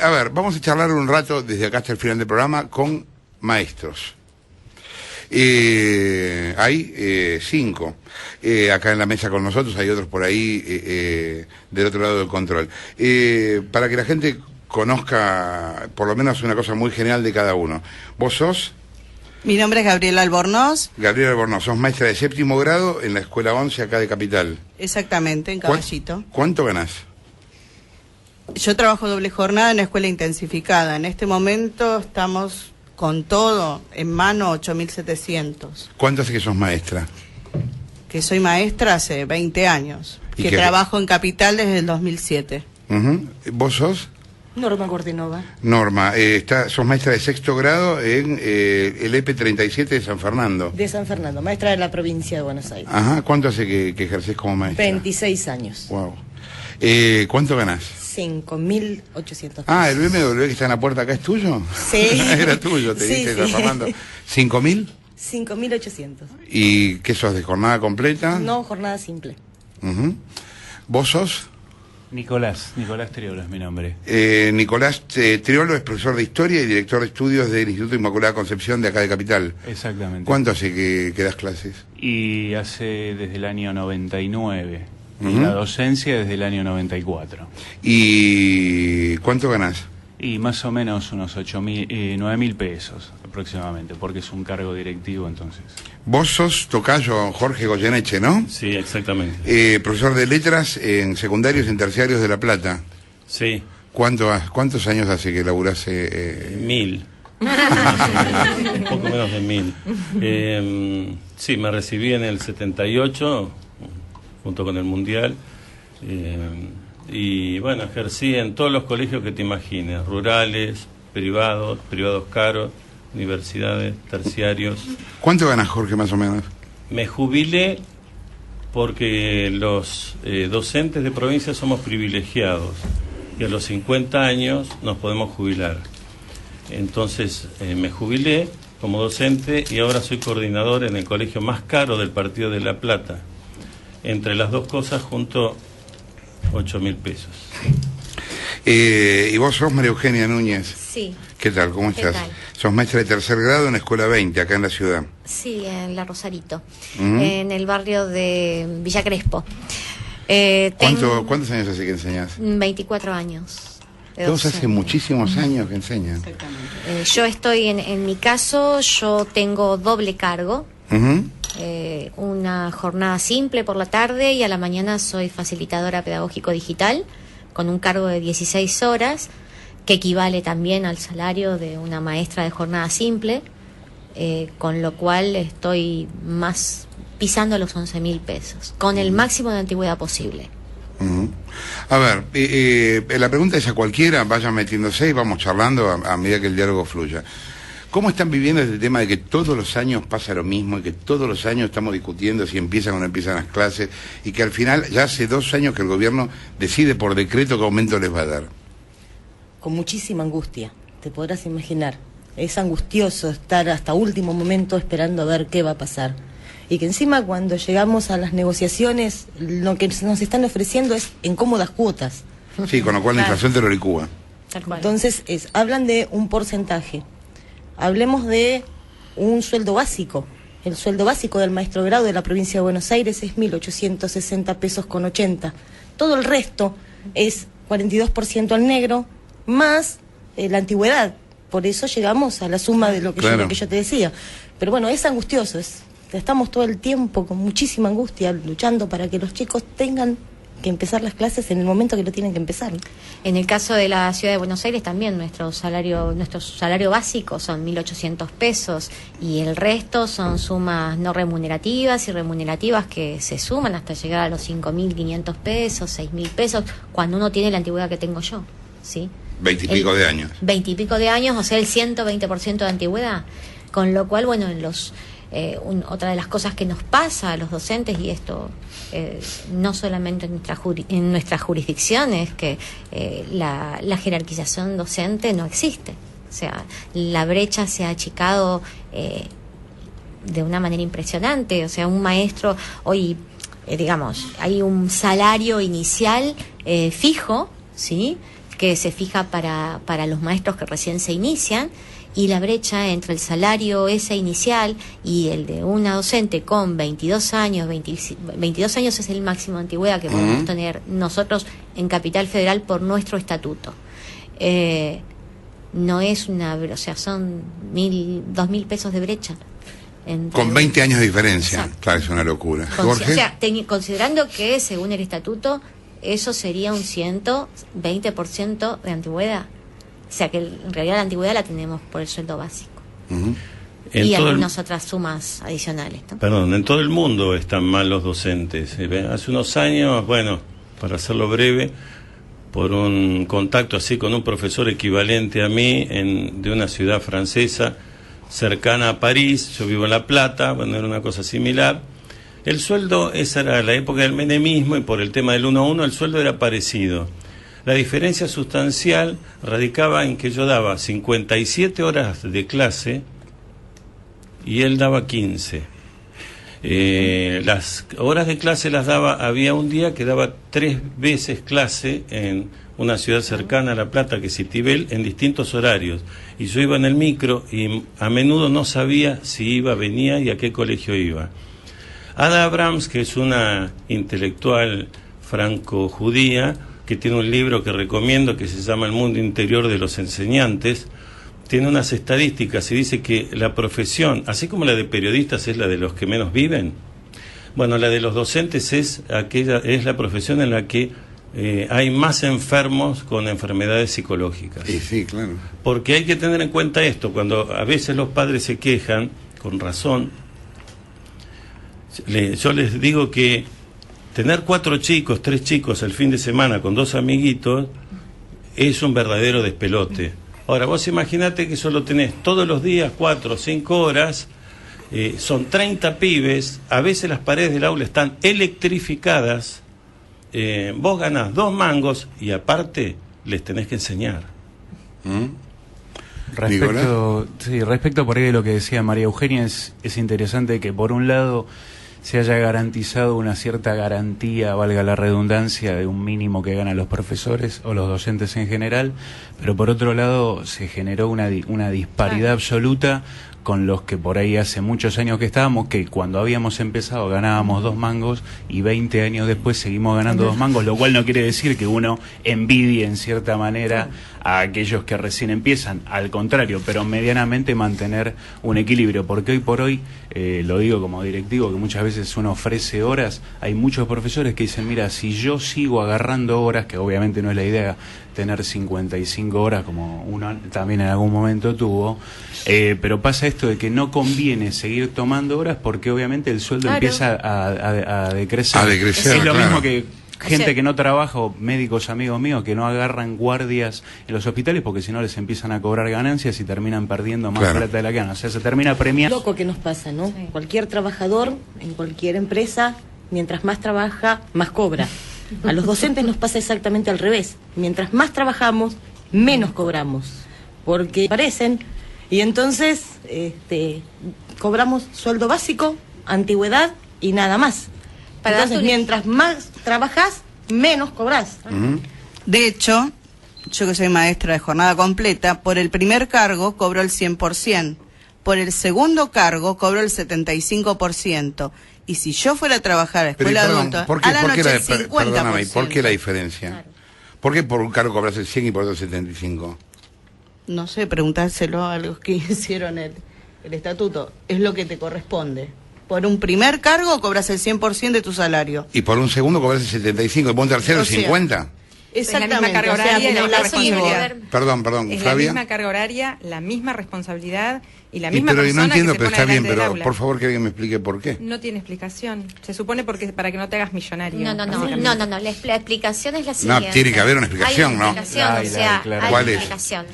A ver, vamos a charlar un rato desde acá hasta el final del programa con maestros. Hay 5 acá en la mesa con nosotros, hay otros por ahí del otro lado del control. Para que la gente conozca por lo menos una cosa muy general de cada uno. ¿Vos sos? Mi nombre es Gabriela Albornoz. Gabriela Albornoz, sos maestra de 7º grado en la Escuela 11 acá de Capital. Exactamente, en Caballito. ¿Cuánto ganás? Yo trabajo doble jornada en la escuela intensificada. En este momento estamos con todo en mano 8.700. ¿Cuánto hace que sos maestra? Que soy maestra hace 20 años. Que trabajo en Capital desde el 2007. ¿Vos sos? Norma Gordenova. Norma, sos maestra de 6º grado en el EP 37 de San Fernando. De San Fernando, maestra de la provincia de Buenos Aires. Ajá, ¿cuánto hace que ejercés como maestra? 26 años. Wow. ¿Cuánto ganás? 5.800 pesos. Ah, ¿el BMW que está en la puerta acá es tuyo? Sí. Era tuyo, te dije, sí. Fernando. ¿5.000? 5.800. ¿Y qué sos, de jornada completa? No, jornada simple. ¿Vos sos? Nicolás Triolo es mi nombre. Nicolás Triolo es profesor de Historia y director de estudios del Instituto Inmaculada Concepción de acá de Capital. Exactamente. ¿Cuánto hace que das clases? Y hace desde el año 99. Y la docencia desde el año 94. ¿Y cuánto ganás? Y más o menos unos 9.000 pesos aproximadamente, porque es un cargo directivo entonces. Vos sos tocayo Jorge Goyeneche, ¿no? Sí, exactamente. Profesor de letras en secundarios y en terciarios de La Plata. Sí. ¿Cuántos años hace que laburás? 1000. Un poco menos de 1000. Sí, me recibí en el 78, junto con el Mundial. Y bueno, ejercí en todos los colegios que te imagines, rurales, privados caros, universidades, terciarios. ¿Cuánto ganas, Jorge, más o menos? Me jubilé porque los docentes de provincia somos privilegiados y a los 50 años nos podemos jubilar. Entonces me jubilé como docente y ahora soy coordinador en el colegio más caro del Partido de La Plata. Entre las dos cosas junto 8.000 pesos. ¿Y vos sos María Eugenia Núñez? Sí. ¿Qué tal? ¿Cómo estás? ¿Qué tal? Sos maestra de 3er grado en la Escuela 20, acá en la ciudad. Sí, en La Rosarito, en el barrio de Villa Crespo. ¿Cuántos años hace que enseñás? 24 años. Todos hace muchísimos años que enseñan. Exactamente. Yo estoy, en mi caso, yo tengo doble cargo. Una jornada simple por la tarde y a la mañana soy facilitadora pedagógico digital con un cargo de 16 horas que equivale también al salario de una maestra de jornada simple, con lo cual estoy más pisando los 11.000 pesos con el máximo de antigüedad posible. A ver, la pregunta es a cualquiera, vayan metiéndose y vamos charlando a medida que el diálogo fluya. ¿Cómo están viviendo este tema de que todos los años pasa lo mismo y que todos los años estamos discutiendo si empiezan o no empiezan las clases y que al final ya hace 2 años que el gobierno decide por decreto qué aumento les va a dar? Con muchísima angustia, te podrás imaginar. Es angustioso estar hasta último momento esperando a ver qué va a pasar. Y que encima cuando llegamos a las negociaciones, lo que nos están ofreciendo es en cómodas cuotas. Sí, con lo cual la inflación te lo licúa. Entonces, hablan de un porcentaje. Hablemos de un sueldo básico. El sueldo básico del maestro grado de la provincia de Buenos Aires es 1.860 pesos con 80. Todo el resto es 42% al negro, más la antigüedad. Por eso llegamos a la suma de lo que, lo que yo te decía. Pero bueno, es angustioso. Estamos todo el tiempo con muchísima angustia luchando para que los chicos tengan que empezar las clases en el momento que lo tienen que empezar. En el caso de la ciudad de Buenos Aires también nuestro salario básico son 1.800 pesos y el resto son sumas no remunerativas y remunerativas que se suman hasta llegar a los 5.500 pesos, 6.000 pesos, cuando uno tiene la antigüedad que tengo yo, ¿sí? 20 y pico de años. 20 y pico de años, o sea, el 120% de antigüedad. Con lo cual, bueno, otra de las cosas que nos pasa a los docentes, y esto no solamente en nuestra jurisdicción, es que la jerarquización docente no existe. O sea, la brecha se ha achicado de una manera impresionante. O sea, un maestro, hoy, digamos, hay un salario inicial fijo, ¿sí?, que se fija para los maestros que recién se inician, y la brecha entre el salario ese inicial y el de una docente con 22 años, 22 años es el máximo de antigüedad que podemos tener nosotros en Capital Federal por nuestro estatuto. No es o sea, son 2.000 pesos de brecha. Con 20 años de diferencia. Exacto. Claro, es una locura. O sea, considerando que según el estatuto eso sería un 120% de antigüedad. O sea que en realidad la antigüedad la tenemos por el sueldo básico. Y algunas otras sumas adicionales, ¿no? Perdón, en todo el mundo están mal los docentes. Hace unos años, bueno, para hacerlo breve, por un contacto así con un profesor equivalente a mí de una ciudad francesa cercana a París, yo vivo en La Plata, bueno, era una cosa similar. El sueldo, esa era la época del menemismo, y por el tema del 1 a 1 el sueldo era parecido. La diferencia sustancial radicaba en que yo daba 57 horas de clase y él daba 15. Las horas de clase las daba, había un día que daba 3 veces clase en una ciudad cercana a La Plata, que es Citibel, en distintos horarios. Y yo iba en el micro y a menudo no sabía si iba, venía y a qué colegio iba. Ada Abrams, que es una intelectual franco-judía, que tiene un libro que recomiendo que se llama El mundo interior de los enseñantes, tiene unas estadísticas y dice que la profesión, así como la de periodistas es la de los que menos viven, bueno, la de los docentes es la profesión en la que hay más enfermos con enfermedades psicológicas. Sí, claro. Porque hay que tener en cuenta esto, cuando a veces los padres se quejan, con razón, yo les digo que tener 4 chicos, 3 chicos el fin de semana con 2 amiguitos es un verdadero despelote. Ahora, vos imaginate que solo tenés todos los días 4 o 5 horas, son 30 pibes, a veces las paredes del aula están electrificadas, vos ganás 2 mangos y aparte les tenés que enseñar. Respecto por ahí de lo que decía María Eugenia, es interesante que por un lado se haya garantizado una cierta garantía, valga la redundancia, de un mínimo que ganan los profesores o los docentes en general, pero por otro lado se generó una disparidad absoluta con los que por ahí hace muchos años que estábamos, que cuando habíamos empezado ganábamos 2 mangos y 20 años después seguimos ganando 2 mangos, lo cual no quiere decir que uno envidie en cierta manera a aquellos que recién empiezan, al contrario, pero medianamente mantener un equilibrio, porque hoy por hoy, lo digo como directivo, que muchas veces uno ofrece horas, hay muchos profesores que dicen, mira, si yo sigo agarrando horas, que obviamente no es la idea tener 55 horas como uno también en algún momento tuvo, pero pasa esto de que no conviene seguir tomando horas porque obviamente el sueldo empieza a decrecer. Es lo mismo que gente que no trabaja, o médicos amigos míos que no agarran guardias en los hospitales porque si no les empiezan a cobrar ganancias y terminan perdiendo más plata de la que ganan. O sea, se termina premiando. Loco que nos pasa, ¿no? Sí. Cualquier trabajador en cualquier empresa, mientras más trabaja, más cobra. A los docentes nos pasa exactamente al revés. Mientras más trabajamos, menos cobramos. Porque parecen, y entonces cobramos sueldo básico, antigüedad y nada más. Entonces, mientras más trabajas, menos cobras. De hecho, yo que soy maestra de jornada completa, por el primer cargo cobro el 100%, por el segundo cargo cobro el 75%, y si yo fuera a trabajar a escuela adulta, a la noche el 50%. Perdóname, ¿por qué la diferencia? Claro. ¿Por qué por un cargo cobras el 100 y por otro el 75? No sé, preguntárselo a los que hicieron el estatuto. Es lo que te corresponde. Por un primer cargo cobras el 100% de tu salario. Y por un segundo cobras el 75, y por un tercero el 50. Exactamente. Es la misma carga horaria y la misma responsabilidad. Perdón, es Flavia. La misma carga horaria, la misma responsabilidad y la misma pero persona no entiendo, que se pero pone está bien, pero aula. Por favor que alguien me explique por qué. No tiene explicación. Se supone porque para que no te hagas millonario. No. La explicación es la siguiente. No, tiene que haber una explicación, ¿no? Hay una explicación.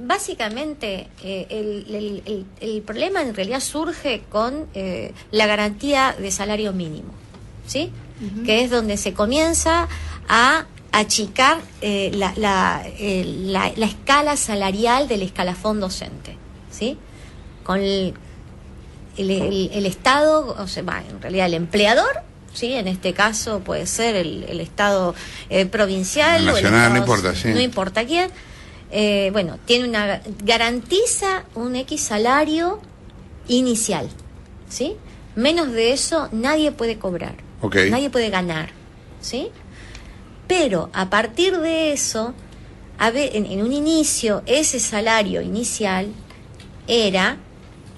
Básicamente, el problema en realidad surge con la garantía de salario mínimo, ¿sí? Que es donde se comienza a achicar la escala salarial del escalafón docente, ¿sí? Con el Estado, o sea, en realidad el empleador ¿sí? En este caso puede ser el Estado provincial Nacional, o el Estado, no importa, sí. no importa quién. Bueno, garantiza un X salario inicial, ¿sí? Menos de eso nadie puede cobrar, nadie puede ganar, ¿sí? Pero a partir de eso, en un inicio, ese salario inicial era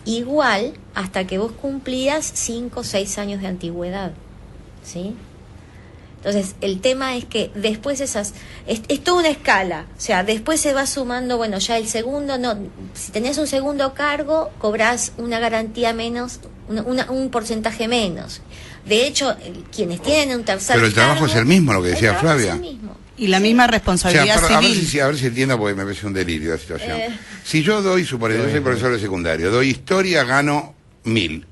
igual hasta que vos cumplías 5 o 6 años de antigüedad, ¿sí? Entonces, el tema es que después es toda una escala, o sea, después se va sumando, bueno, ya el segundo, no, si tenés un segundo cargo, cobrás una garantía menos, un porcentaje menos. De hecho, quienes tienen un tercer Pero el trabajo es el mismo, lo que decía Flavia. Es el mismo. Y la misma responsabilidad civil. A ver si entiendo, porque me parece un delirio la situación. Si yo doy, suponete, yo soy profesor de secundario, doy historia, gano 1.000.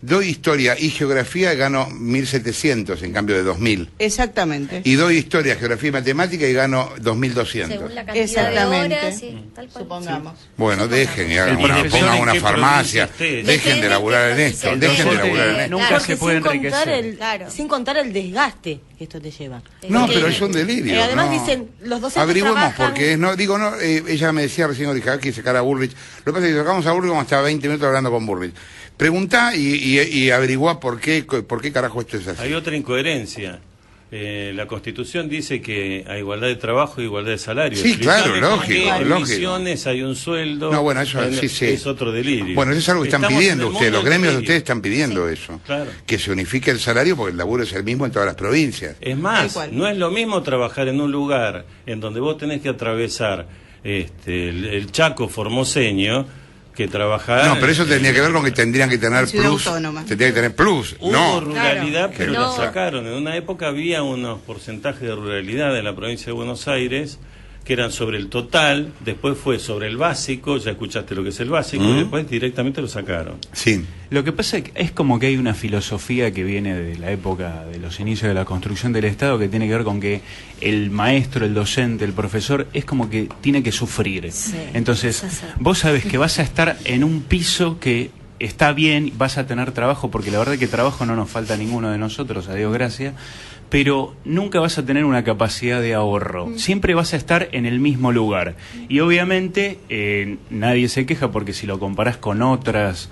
Doy historia y geografía, gano 1.700 en cambio de 2.000. Exactamente. Y doy historia, geografía y matemática y gano 2.200. Según la cantidad de horas, sí, tal cual. Supongamos. Bueno, dejen y hagan profesor pongan en una qué farmacia, provincia esté. dejen de laburar en esto, Depende dejen de del laburar en docente. esto. Nunca Porque se puede sin contar enriquecer. Claro. sin contar el desgaste que esto te lleva. No, Porque, pero es un delirio. además no. dicen, los docentes averiguemos trabajan... porque es, no, digo, no, ella me decía recién, dije, que sacar a Bullrich. Lo que pasa es que sacamos a Bullrich como hasta 20 minutos hablando con Bullrich. Preguntá y averiguá por qué carajo esto es así. Hay otra incoherencia. La Constitución dice que hay igualdad de trabajo y igualdad de salario. Sí, claro, Explícame por lógico, qué en lógico. Misiones hay un sueldo. No, bueno, eso sí. Es otro delirio. Bueno, eso es algo que están Estamos pidiendo en el ustedes, mundo los del gremios de delirio. ustedes están pidiendo eso. Claro. Que se unifique el salario porque el laburo es el mismo en todas las provincias. Es Tal más, cual. no es lo mismo trabajar en un lugar en donde vos tenés que atravesar el Chaco formoseño que trabajar... No, pero eso tendría que ver con que tendrían que tener Ciudad plus. autónoma. Tendría que tener plus. Hubo No. ruralidad, pero No. la sacaron. En una época había unos porcentajes de ruralidad en la provincia de Buenos Aires que eran sobre el total, después fue sobre el básico, ya escuchaste lo que es el básico, y después directamente lo sacaron. Sí. Lo que pasa es como que hay una filosofía que viene de la época de los inicios de la construcción del Estado que tiene que ver con que el maestro, el docente, el profesor es como que tiene que sufrir. Sí, Entonces, es así. vos sabés que vas a estar en un piso que está bien, vas a tener trabajo, porque la verdad es que trabajo no nos falta a ninguno de nosotros, a Dios gracias, pero nunca vas a tener una capacidad de ahorro. Siempre vas a estar en el mismo lugar. Y obviamente nadie se queja porque si lo comparás con otras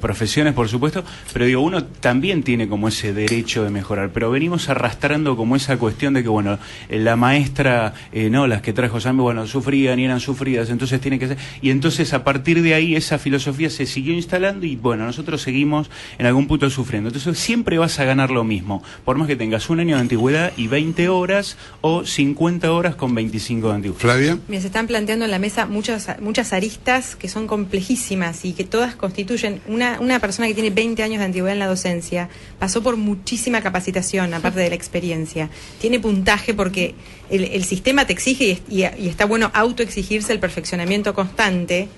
profesiones, por supuesto, pero digo, uno también tiene como ese derecho de mejorar, pero venimos arrastrando como esa cuestión de que, bueno, la maestra, no, las que trajo Sammy, bueno, sufrían y eran sufridas, entonces tiene que ser... Y entonces a partir de ahí esa filosofía se siguió instalando y, bueno, nosotros seguimos en algún punto sufriendo. Entonces siempre vas a ganar lo mismo, por más que tengas un año de antigüedad y 20 horas o 50 horas con 25 de antigüedad. Flavia. Mira, se están planteando en la mesa muchas aristas que son complejísimas y que todas constituyen una persona que tiene 20 años de antigüedad en la docencia, pasó por muchísima capacitación, aparte de la experiencia. Tiene puntaje porque el sistema te exige y está bueno autoexigirse el perfeccionamiento constante.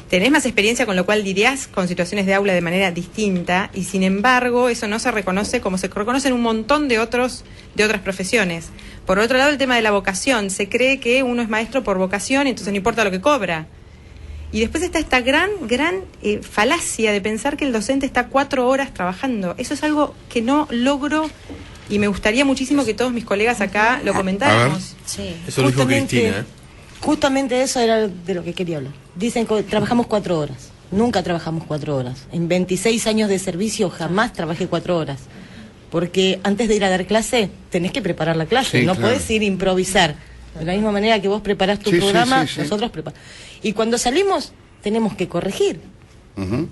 Tenés más experiencia, con lo cual lidiás con situaciones de aula de manera distinta y sin embargo eso no se reconoce como se reconocen un montón de otras profesiones. Por otro lado, el tema de la vocación. Se cree que uno es maestro por vocación, entonces no importa lo que cobra. Y después está esta gran falacia de pensar que el docente está 4 horas trabajando. Eso es algo que no logro y me gustaría muchísimo que todos mis colegas acá lo comentáramos. Sí. Eso lo dijo Cristina, Justamente eso era de lo que quería hablar. Dicen que trabajamos 4 horas. Nunca trabajamos 4 horas. En 26 años de servicio jamás trabajé 4 horas. Porque antes de ir a dar clase, tenés que preparar la clase. Sí, no claro. podés ir a improvisar. De la misma manera que vos preparás tu Sí, sí, programa, sí, sí. nosotros preparamos. Y cuando salimos, tenemos que corregir. Ujú.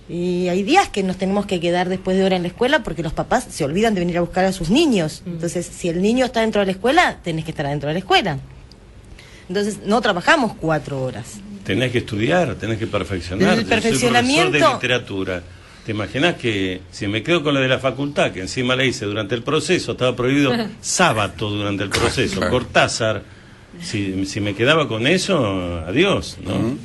Y hay días que nos tenemos que quedar después de hora en la escuela porque los papás se olvidan de venir a buscar a sus niños. Entonces, si el niño está dentro de la escuela, tenés que estar adentro de la escuela. Entonces, no trabajamos 4 horas. Tenés que estudiar, tenés que perfeccionar. El Yo soy perfeccionamiento- profesor de literatura. ¿Te imaginas que si me quedo con lo de la facultad, que encima la hice durante el proceso, estaba prohibido sábado durante el proceso, Cortázar, si me quedaba con eso, adiós, ¿no?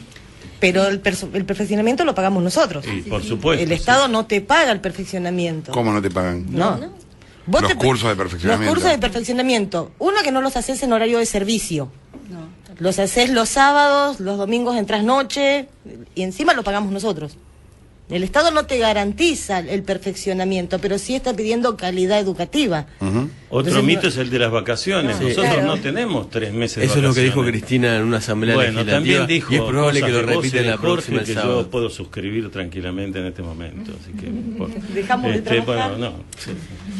Pero el perfeccionamiento lo pagamos nosotros. Y por supuesto. El Estado no te paga el perfeccionamiento. ¿Cómo no te pagan? No. Vos Los cursos de perfeccionamiento. Los cursos de perfeccionamiento. Uno, que no los haces en horario de servicio. Los haces los sábados, los domingos en trasnoche, y encima lo pagamos nosotros. El Estado no te garantiza el perfeccionamiento, pero sí está pidiendo calidad educativa. Otro Entonces, mito es el de las vacaciones. Sí. Nosotros Claro. no tenemos 3 meses de Eso es lo que dijo vacaciones. Cristina en una asamblea Bueno, legislativa. también dijo y es probable cosas que lo de vos y repita en de la Jorge próxima el que sábado. yo puedo suscribir tranquilamente en este momento. Así que, Dejamos de trabajar. bueno, no, sí.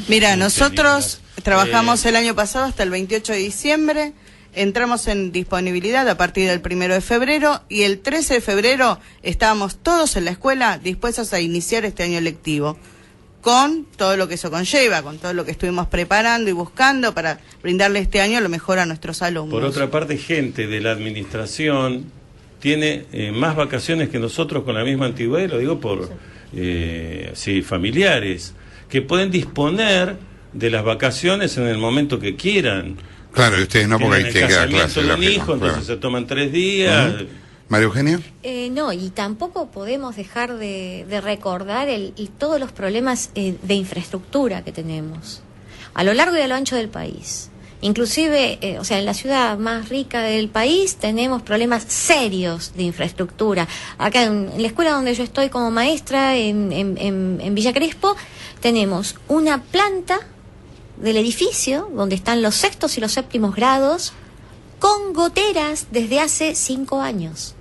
Mira, Sí, nosotros sí, trabajamos el año pasado hasta el 28 de diciembre, entramos en disponibilidad a partir del 1 de febrero y el 13 de febrero estábamos todos en la escuela dispuestos a iniciar este año lectivo, con todo lo que eso conlleva, con todo lo que estuvimos preparando y buscando para brindarle este año lo mejor a nuestros alumnos. Por otra parte, gente de la administración tiene más vacaciones que nosotros con la misma antigüedad, y lo digo por familiares, que pueden disponer de las vacaciones en el momento que quieran. Claro, y ustedes no, porque ahí Tienen te el queda casamiento clase. de un lógico, hijo, entonces claro. se toman 3 días. María Eugenia. No, y tampoco podemos dejar de recordar todos los problemas de infraestructura que tenemos a lo largo y a lo ancho del país. Inclusive, en la ciudad más rica del país tenemos problemas serios de infraestructura. Acá en la escuela donde yo estoy como maestra, en Villa Crespo, tenemos una planta del edificio donde están los 6º y los 7º grados con goteras desde hace 5 años.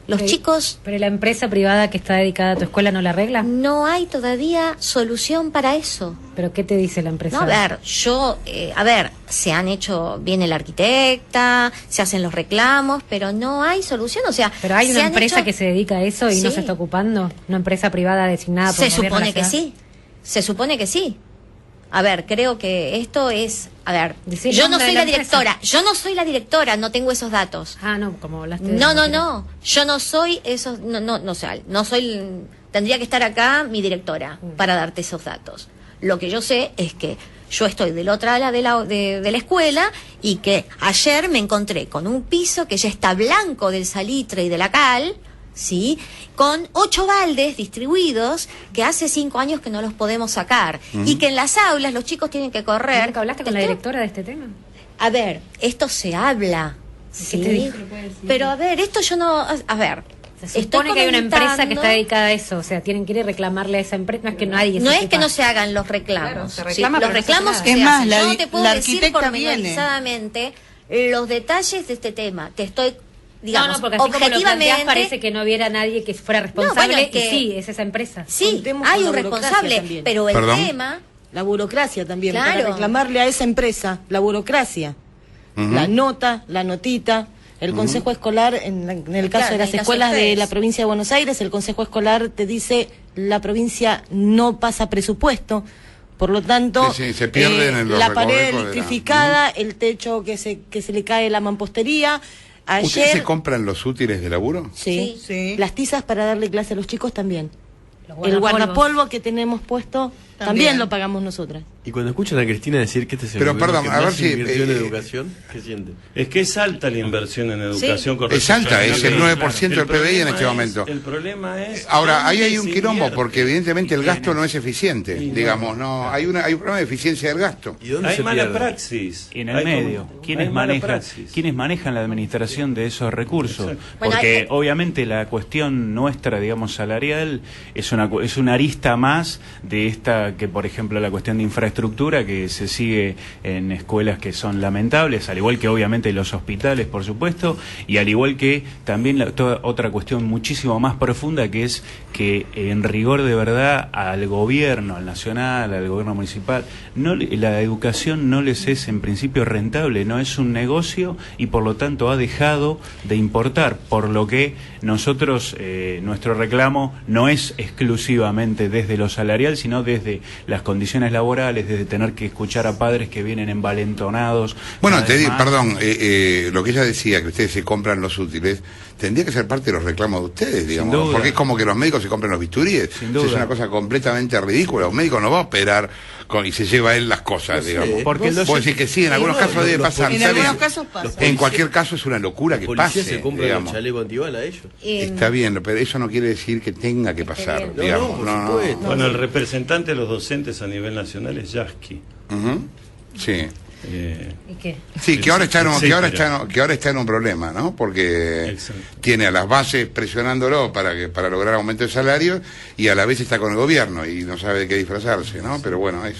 Los chicos... ¿Pero la empresa privada que está dedicada a tu escuela no la arregla? No hay todavía solución para eso. ¿Pero qué te dice la empresa? No, a ver, se han hecho, viene la arquitecta, se hacen los reclamos, pero no hay solución, ¿Pero hay se una han empresa hecho- que se dedica a eso y no Sí. se está ocupando? ¿Una empresa privada designada por Se el gobierno de supone la que ciudad? sí, se supone que sí. A ver, creo que esto es... A ver, Decí el yo no nombre soy de la la empresa. directora, no tengo esos datos. Ah, no, como hablaste de... No, yo no soy eso, no soy, tendría que estar acá mi directora para darte esos datos. Lo que yo sé es que yo estoy del otro lado de la escuela y que ayer me encontré con un piso que ya está blanco del salitre y de la cal, ¿sí? Con 8 baldes distribuidos que hace 5 años que no los podemos sacar y que en las aulas los chicos tienen que correr. ¿Nunca hablaste con la directora de este tema? A ver, esto se habla. ¿Qué te dijo? Pero a ver, esto yo no... A ver, Se supone que hay una empresa que comentando- está dedicada a eso, o sea, tienen que ir a reclamarle a esa empresa, no es que nadie No se es que ocupa. no se hagan los reclamos. Claro, se Sí, reclama, los pero no se hace reclamos nada. se Es más, hacen. la Yo no di- te puedo la decir arquitecta pormenorizadamente los detalles de este tema. Te estoy, digamos, no, porque así como lo planteás, objetivamente... parece que no hubiera nadie que fuera responsable, bueno, es que- y sí, es esa empresa. Sí, Contemos hay con un la burocracia responsable, también. pero el ¿Perdón? tema... La burocracia también, Claro. para reclamarle a esa empresa, la burocracia. La nota, la notita, el consejo escolar, en el caso Claro, de en las el caso escuelas de de ustedes. la provincia de Buenos Aires, el consejo escolar te dice la provincia no pasa presupuesto, por lo tanto, Sí, se pierden en los la pared recovecos de la- electrificada, el techo que se le cae la mampostería. ¿Ustedes Ayer, se compran los útiles de laburo? sí, Sí. las tizas para darle clase a los chicos también. Los El guardapolvos. guardapolvo que tenemos puesto también También. lo pagamos nosotras. Y cuando escuchan a Cristina decir que este es el Pero, gobierno perdón, que a ver más si, invirtió en educación, ¿qué sienten? Es que es alta la inversión en educación. con Es respecto alta, a- es el 9% del PBI en problema este es- momento. El problema es... Ahora, ahí hay ¿dónde un se quilombo, invierte? porque evidentemente el gasto no es eficiente, Y no. digamos, no, hay un problema de eficiencia del gasto. ¿Y dónde Hay se mala pierde? praxis. En el Hay medio, como- ¿quiénes hay mala manejan, praxis. ¿quiénes manejan la administración de esos recursos? Exacto. Bueno, Porque hay- obviamente la cuestión nuestra, digamos, salarial, es una arista más de esta, que por ejemplo la cuestión de infraestructura que se sigue en escuelas que son lamentables, al igual que obviamente los hospitales, por supuesto, y al igual que también toda otra cuestión muchísimo más profunda, que es que en rigor de verdad al gobierno, al nacional, al gobierno municipal, la educación no les es en principio rentable, no es un negocio y por lo tanto ha dejado de importar, por lo que nosotros, nuestro reclamo no es exclusivamente desde lo salarial, sino desde las condiciones laborales, desde tener que escuchar a padres que vienen envalentonados. Bueno, cada vez más. perdón, lo que ella decía, que ustedes se compran los útiles, tendría que ser parte de los reclamos de ustedes, digamos, duda. porque es como que los médicos se compran los bisturíes. Sin O sea, es duda. una cosa completamente ridícula. Un médico no va a operar y se lleva él las cosas, No sé, digamos. porque Vos decís que sí, en algunos casos debe pasar. En está algunos bien. casos pasa. En cualquier caso es una locura que Los policías pase, se compran digamos. los chalecos antibalas a ellos. Está bien, pero eso no quiere decir que tenga que pasar, No, digamos. por supuesto. Bueno, el representante de los docentes a nivel nacional es Yasky. Ujú. Sí. ¿Y qué? Sí, que ahora está en, etcétera. que ahora está en un problema, ¿no? Porque Exacto. tiene a las bases presionándolo para lograr aumento de salario y a la vez está con el gobierno y no sabe de qué disfrazarse, ¿no? Pero bueno, es...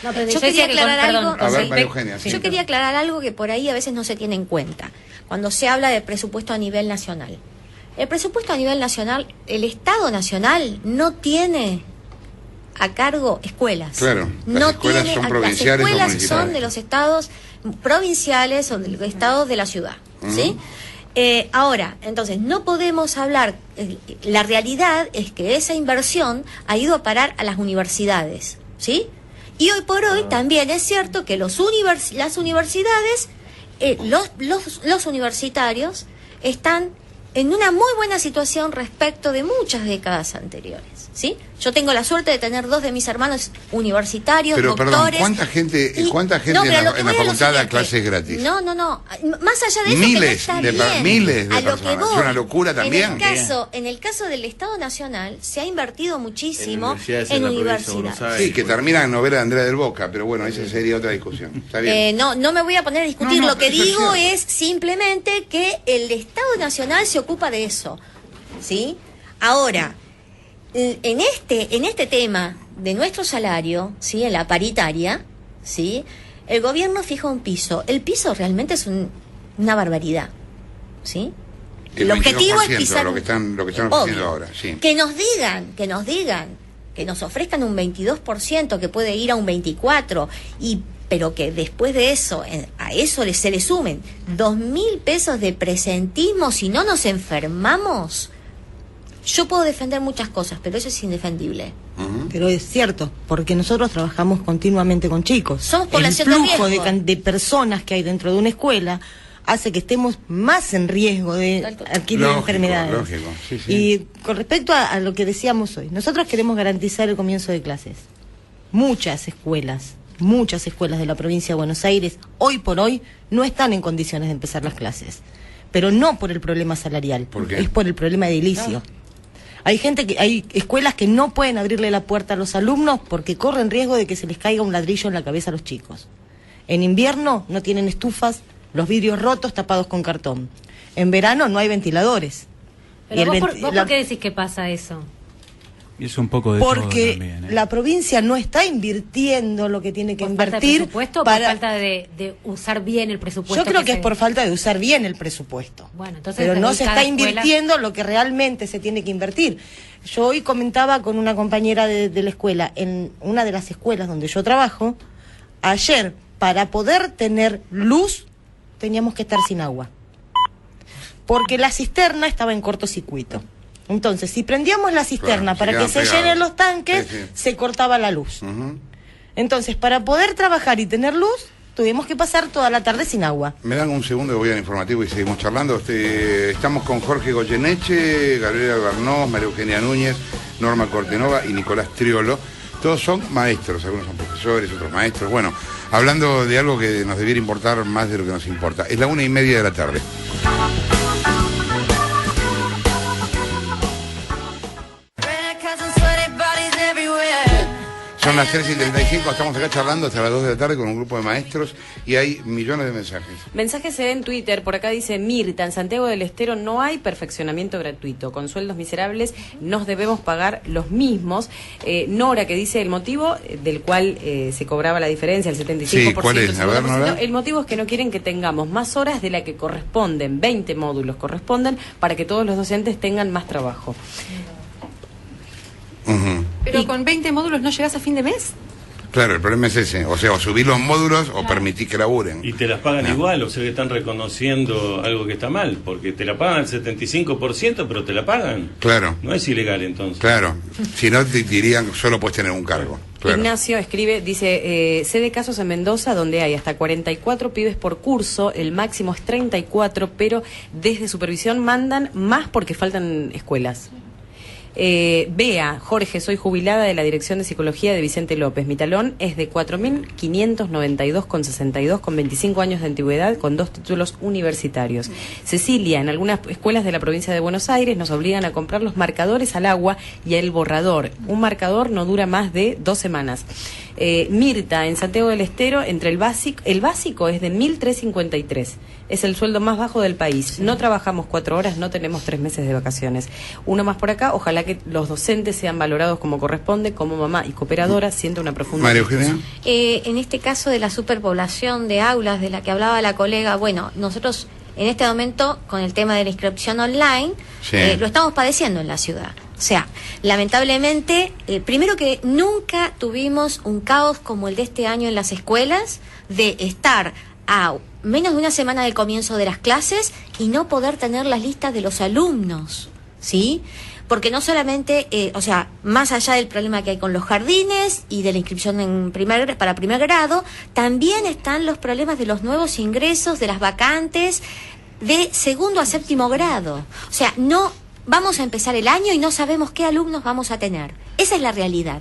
No, pero Yo decía quería aclarar algo. A ver, Sí. María Eugenia. sí. Yo quería aclarar algo que por ahí a veces no se tiene en cuenta. Cuando se habla de presupuesto a nivel nacional. El presupuesto a nivel nacional, el Estado Nacional no tiene a cargo escuelas. Claro, las no escuelas tiene, son las provinciales o escuelas municipales. son de los estados provinciales o de los estados de la ciudad. ¿Sí? Ahora, entonces, no podemos hablar, la realidad es que esa inversión ha ido a parar a las universidades, ¿sí? Y hoy por hoy también es cierto que las universidades, los universitarios están en una muy buena situación respecto de muchas décadas anteriores, ¿sí? Yo tengo la suerte de tener 2 de mis hermanos universitarios, Pero doctores. perdón, ¿cuánta gente No, en pero la lo que voy a lo facultad da siguiente. clases gratis? No. Más allá de eso, Miles que no de está bien. miles de A lo que personas. voy, Es una locura también. En el caso del Estado Nacional, se ha invertido muchísimo En universidades en en la provincia de Buenos universidades. Aires. Sí, que termina en novela de Andrea del Boca, pero bueno, esa sería otra discusión. Está bien. No me voy a poner a discutir. No, Lo que eso es digo cierto. es simplemente que el Estado Nacional se ocupa de eso, ¿sí? Ahora, en este tema de nuestro salario, ¿sí? En la paritaria, ¿sí? El gobierno fija un piso. El piso realmente es una barbaridad, ¿sí? El objetivo es 22%, pisar lo que están ofreciendo obvio. ahora, sí. Que nos digan, que nos ofrezcan un 22%, que puede ir a un 24%, pero que después de eso, a eso se le sumen 2.000 pesos de presentismo si no nos enfermamos. Yo puedo defender muchas cosas, pero eso es indefendible. Pero es cierto, porque nosotros trabajamos continuamente con chicos. Somos población El de flujo riesgo. de personas que hay dentro de una escuela hace que estemos más en riesgo de Tal cual. adquirir Lógico, enfermedades. lógico, sí, sí. Y con respecto a lo que decíamos hoy, nosotros queremos garantizar el comienzo de clases. Muchas escuelas de la provincia de Buenos Aires, hoy por hoy, no están en condiciones de empezar las clases. Pero no por el problema salarial, ¿Por qué? es por el problema edilicio. Hay escuelas que no pueden abrirle la puerta a los alumnos porque corren riesgo de que se les caiga un ladrillo en la cabeza a los chicos. En invierno no tienen estufas, los vidrios rotos tapados con cartón. En verano no hay ventiladores. Pero Y el vos, venti- ¿vos la- por qué decís que pasa eso? Y es un poco de todo Porque también, ¿eh? la provincia no está invirtiendo lo que tiene que ¿Por falta de invertir presupuesto o para... por falta de usar bien el presupuesto? Yo creo que es se- por falta de usar bien el presupuesto. Bueno, entonces Pero no desde se cada está escuela- invirtiendo lo que realmente se tiene que invertir. Yo hoy comentaba con una compañera de la escuela, en una de las escuelas donde yo trabajo, ayer, para poder tener luz, teníamos que estar sin agua. Porque la cisterna estaba en cortocircuito. Entonces, si prendíamos la cisterna Claro, para se que quedan se pegados. llenen los tanques, Sí, sí. se cortaba la luz. Ujú. Entonces, para poder trabajar y tener luz, tuvimos que pasar toda la tarde sin agua. Me dan un segundo que voy al informativo y seguimos charlando. Estamos con Jorge Goyeneche, Gabriela Albarnós, María Eugenia Núñez, Norma Cortenova y Nicolás Triolo. Todos son maestros, algunos son profesores, otros maestros. Bueno, hablando de algo que nos debiera importar más de lo que nos importa. Es la 1:30 de la tarde. Son las 3:35, estamos acá charlando hasta las 2 de la tarde con un grupo de maestros y hay millones de mensajes. Mensaje se ve en Twitter, por acá dice Mirta, en Santiago del Estero no hay perfeccionamiento gratuito, con sueldos miserables nos debemos pagar los mismos. Nora, que dice el motivo del cual se cobraba la diferencia, el 75%. Sí, ¿cuál es? el A ver, 50%, Nora. el motivo es que no quieren que tengamos más horas de la que corresponden, 20 módulos corresponden, para que todos los docentes tengan más trabajo. Ujú. Pero con 20 módulos no llegas a fin de mes. Claro, el problema es ese. O sea, o subir los módulos o permitir que laburen. Y te las pagan No. igual, o sea que están reconociendo algo que está mal, porque te la pagan al 75%, pero te la pagan. Claro, No es ilegal entonces. claro. Si no, te dirían solo puedes tener un cargo. Claro. Ignacio escribe, dice, sé de casos en Mendoza donde hay hasta 44 pibes por curso, el máximo es 34, pero desde supervisión mandan más porque faltan escuelas. Bea, Jorge, soy jubilada de la Dirección de Psicología de Vicente López. Mi talón es de 4.592,62 con 25 años de antigüedad con 2 títulos universitarios. Cecilia, en algunas escuelas de la provincia de Buenos Aires nos obligan a comprar los marcadores al agua y el borrador. Un marcador no dura más de 2 semanas. Mirta, en Santiago del Estero, el básico es de 1.353. Es el sueldo más bajo del país. Sí. No trabajamos 4 horas, no tenemos 3 meses de vacaciones. Uno más por acá, ojalá que los docentes sean valorados como corresponde, como mamá y cooperadora, siento una profunda... María Eugenia. En este caso de la superpoblación de aulas de la que hablaba la colega, bueno, nosotros en este momento con el tema de la inscripción online, sí, lo estamos padeciendo en la ciudad. O sea, lamentablemente, primero que nunca tuvimos un caos como el de este año en las escuelas, de estar a menos de una semana del comienzo de las clases y no poder tener las listas de los alumnos, ¿sí? Porque no solamente, o sea, más allá del problema que hay con los jardines y de la inscripción para primer grado, también están los problemas de los nuevos ingresos, de las vacantes de segundo a séptimo grado. O sea, no vamos a empezar el año y no sabemos qué alumnos vamos a tener. Esa es la realidad.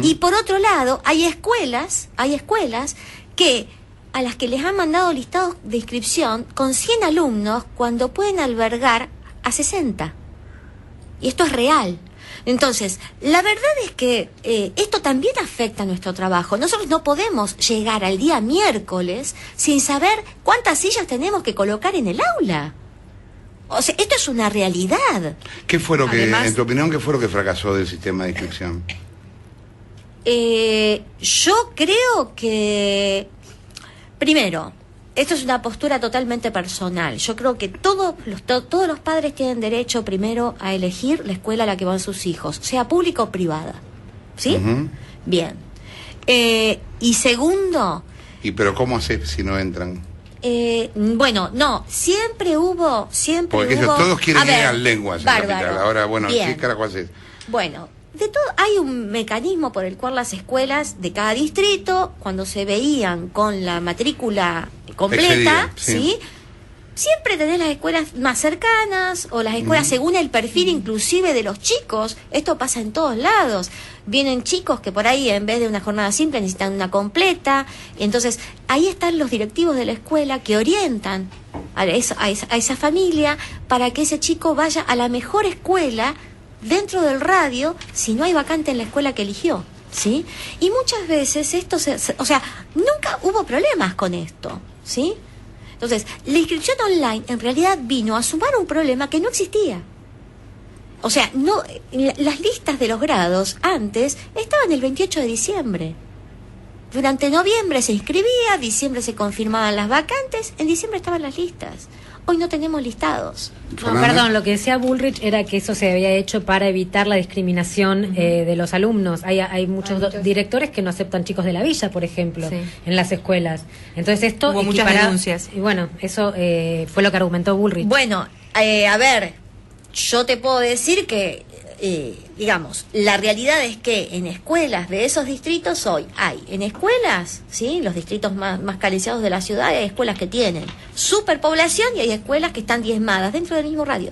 Y por otro lado, hay escuelas que a las que les han mandado listados de inscripción con 100 alumnos cuando pueden albergar a 60. Y esto es real. Entonces, la verdad es que esto también afecta a nuestro trabajo. Nosotros no podemos llegar al día miércoles sin saber cuántas sillas tenemos que colocar en el aula. O sea, esto es una realidad. ¿Qué fue lo que, en tu opinión, qué fue lo que fracasó del sistema de inscripción? Yo creo que... Primero, esto es una postura totalmente personal. Yo creo que todos los padres tienen derecho primero a elegir la escuela a la que van sus hijos, sea pública o privada. ¿Sí? Bien. Y segundo... ¿Y pero cómo haces si no entran? Bueno, no, siempre hubo... Porque todos quieren ir a lenguas en la capital. Ahora, bueno, ¿qué carajo haces? Bueno... De todo, hay un mecanismo por el cual las escuelas de cada distrito, cuando se veían con la matrícula completa, ¿sí? Siempre tenés las escuelas más cercanas o las escuelas según el perfil inclusive de los chicos. Esto pasa en todos lados. Vienen chicos que por ahí en vez de una jornada simple necesitan una completa. Entonces ahí están los directivos de la escuela que orientan a esa familia para que ese chico vaya a la mejor escuela dentro del radio, si no hay vacante en la escuela que eligió, ¿sí? Y muchas veces esto o sea, nunca hubo problemas con esto, ¿sí? Entonces, la inscripción online en realidad vino a sumar un problema que no existía. O sea, no, las listas de los grados antes estaban el 28 de diciembre. Durante noviembre se inscribía, diciembre se confirmaban las vacantes, en diciembre estaban las listas. Hoy no tenemos listados. No, perdón, lo que decía Bullrich era que eso se había hecho para evitar la discriminación de los alumnos. Hay muchos directores que no aceptan chicos de la villa, por ejemplo, en las escuelas. Entonces esto... Hubo muchas denuncias. Y bueno, eso fue lo que argumentó Bullrich. Bueno, a ver, yo te puedo decir que, digamos, la realidad es que en escuelas de esos distritos hoy hay, en escuelas, ¿sí? Los distritos más carenciados de la ciudad, hay escuelas que tienen superpoblación y hay escuelas que están diezmadas dentro del mismo radio.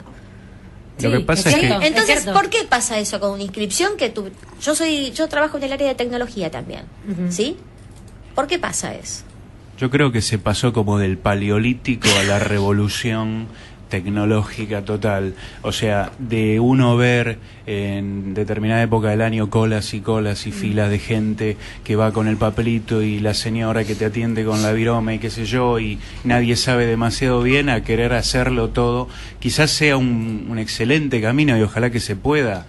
Lo que pasa es que... Entonces, ¿por qué pasa eso con una inscripción que yo trabajo en el área de tecnología también, ¿sí? ¿Por qué pasa eso? Yo creo que se pasó como del paleolítico a la revolución tecnológica total. O sea, de uno ver en determinada época del año colas y filas de gente que va con el papelito y la señora que te atiende con la viroma y qué sé yo, y nadie sabe demasiado bien, a querer hacerlo todo. Quizás sea un excelente camino y ojalá que se pueda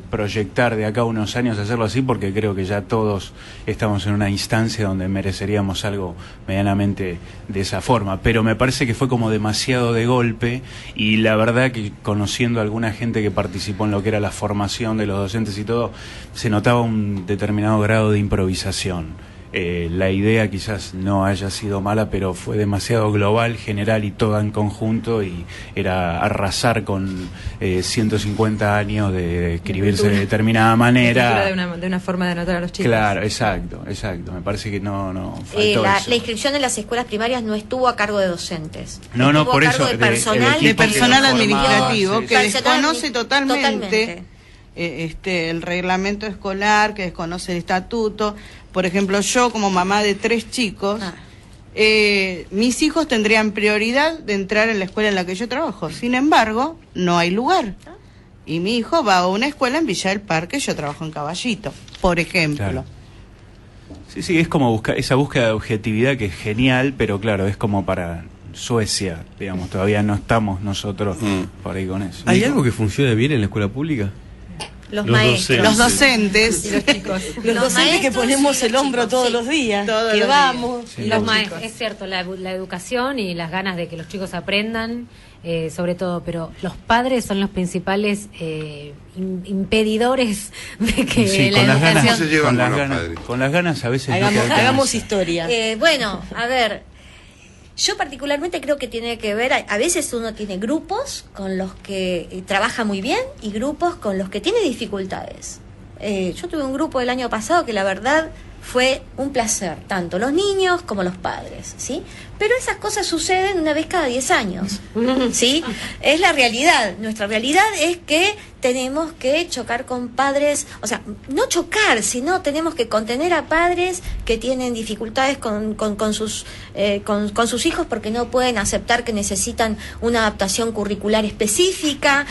proyectar de acá a unos años hacerlo así, porque creo que ya todos estamos en una instancia donde mereceríamos algo medianamente de esa forma, pero me parece que fue como demasiado de golpe, y la verdad que conociendo a alguna gente que participó en lo que era la formación de los docentes y todo, se notaba un determinado grado de improvisación. La idea quizás no haya sido mala, pero fue demasiado global, general y toda en conjunto, y era arrasar con 150 años de escribirse de determinada manera. De una forma de anotar a los chicos. Claro, exacto. Me parece que no faltó la eso. inscripción en las escuelas primarias no estuvo a cargo de docentes. No, por eso. De personal administrativo que personal desconoce totalmente. El reglamento escolar, que desconoce el estatuto. Por ejemplo, yo como mamá de 3 chicos, mis hijos tendrían prioridad de entrar en la escuela en la que yo trabajo. Sin embargo, no hay lugar. Y mi hijo va a una escuela en Villa del Parque, yo trabajo en Caballito, por ejemplo. Claro. Sí, es como esa búsqueda de objetividad que es genial, pero claro, es como para Suecia, digamos, todavía no estamos nosotros por ahí con eso. ¿Hay algo que funcione bien en la escuela pública? Los maestros. Los docentes. Y los chicos. Los docentes que ponemos el hombro todos los días, que vamos. Sí. Los maestros, es cierto, la educación y las ganas de que los chicos aprendan, sobre todo, pero los padres son los principales impedidores de que la educación... Con las ganas a veces hagamos historia. Bueno, a ver, yo particularmente creo que tiene que ver, a veces uno tiene grupos con los que trabaja muy bien y grupos con los que tiene dificultades. Yo tuve un grupo el año pasado que la verdad fue un placer, tanto los niños como los padres, ¿sí? Pero esas cosas suceden una vez cada 10 años, ¿sí? Es la realidad. Nuestra realidad es que tenemos que chocar con padres, o sea, no chocar, sino tenemos que contener a padres que tienen dificultades con sus hijos porque no pueden aceptar que necesitan una adaptación curricular específica,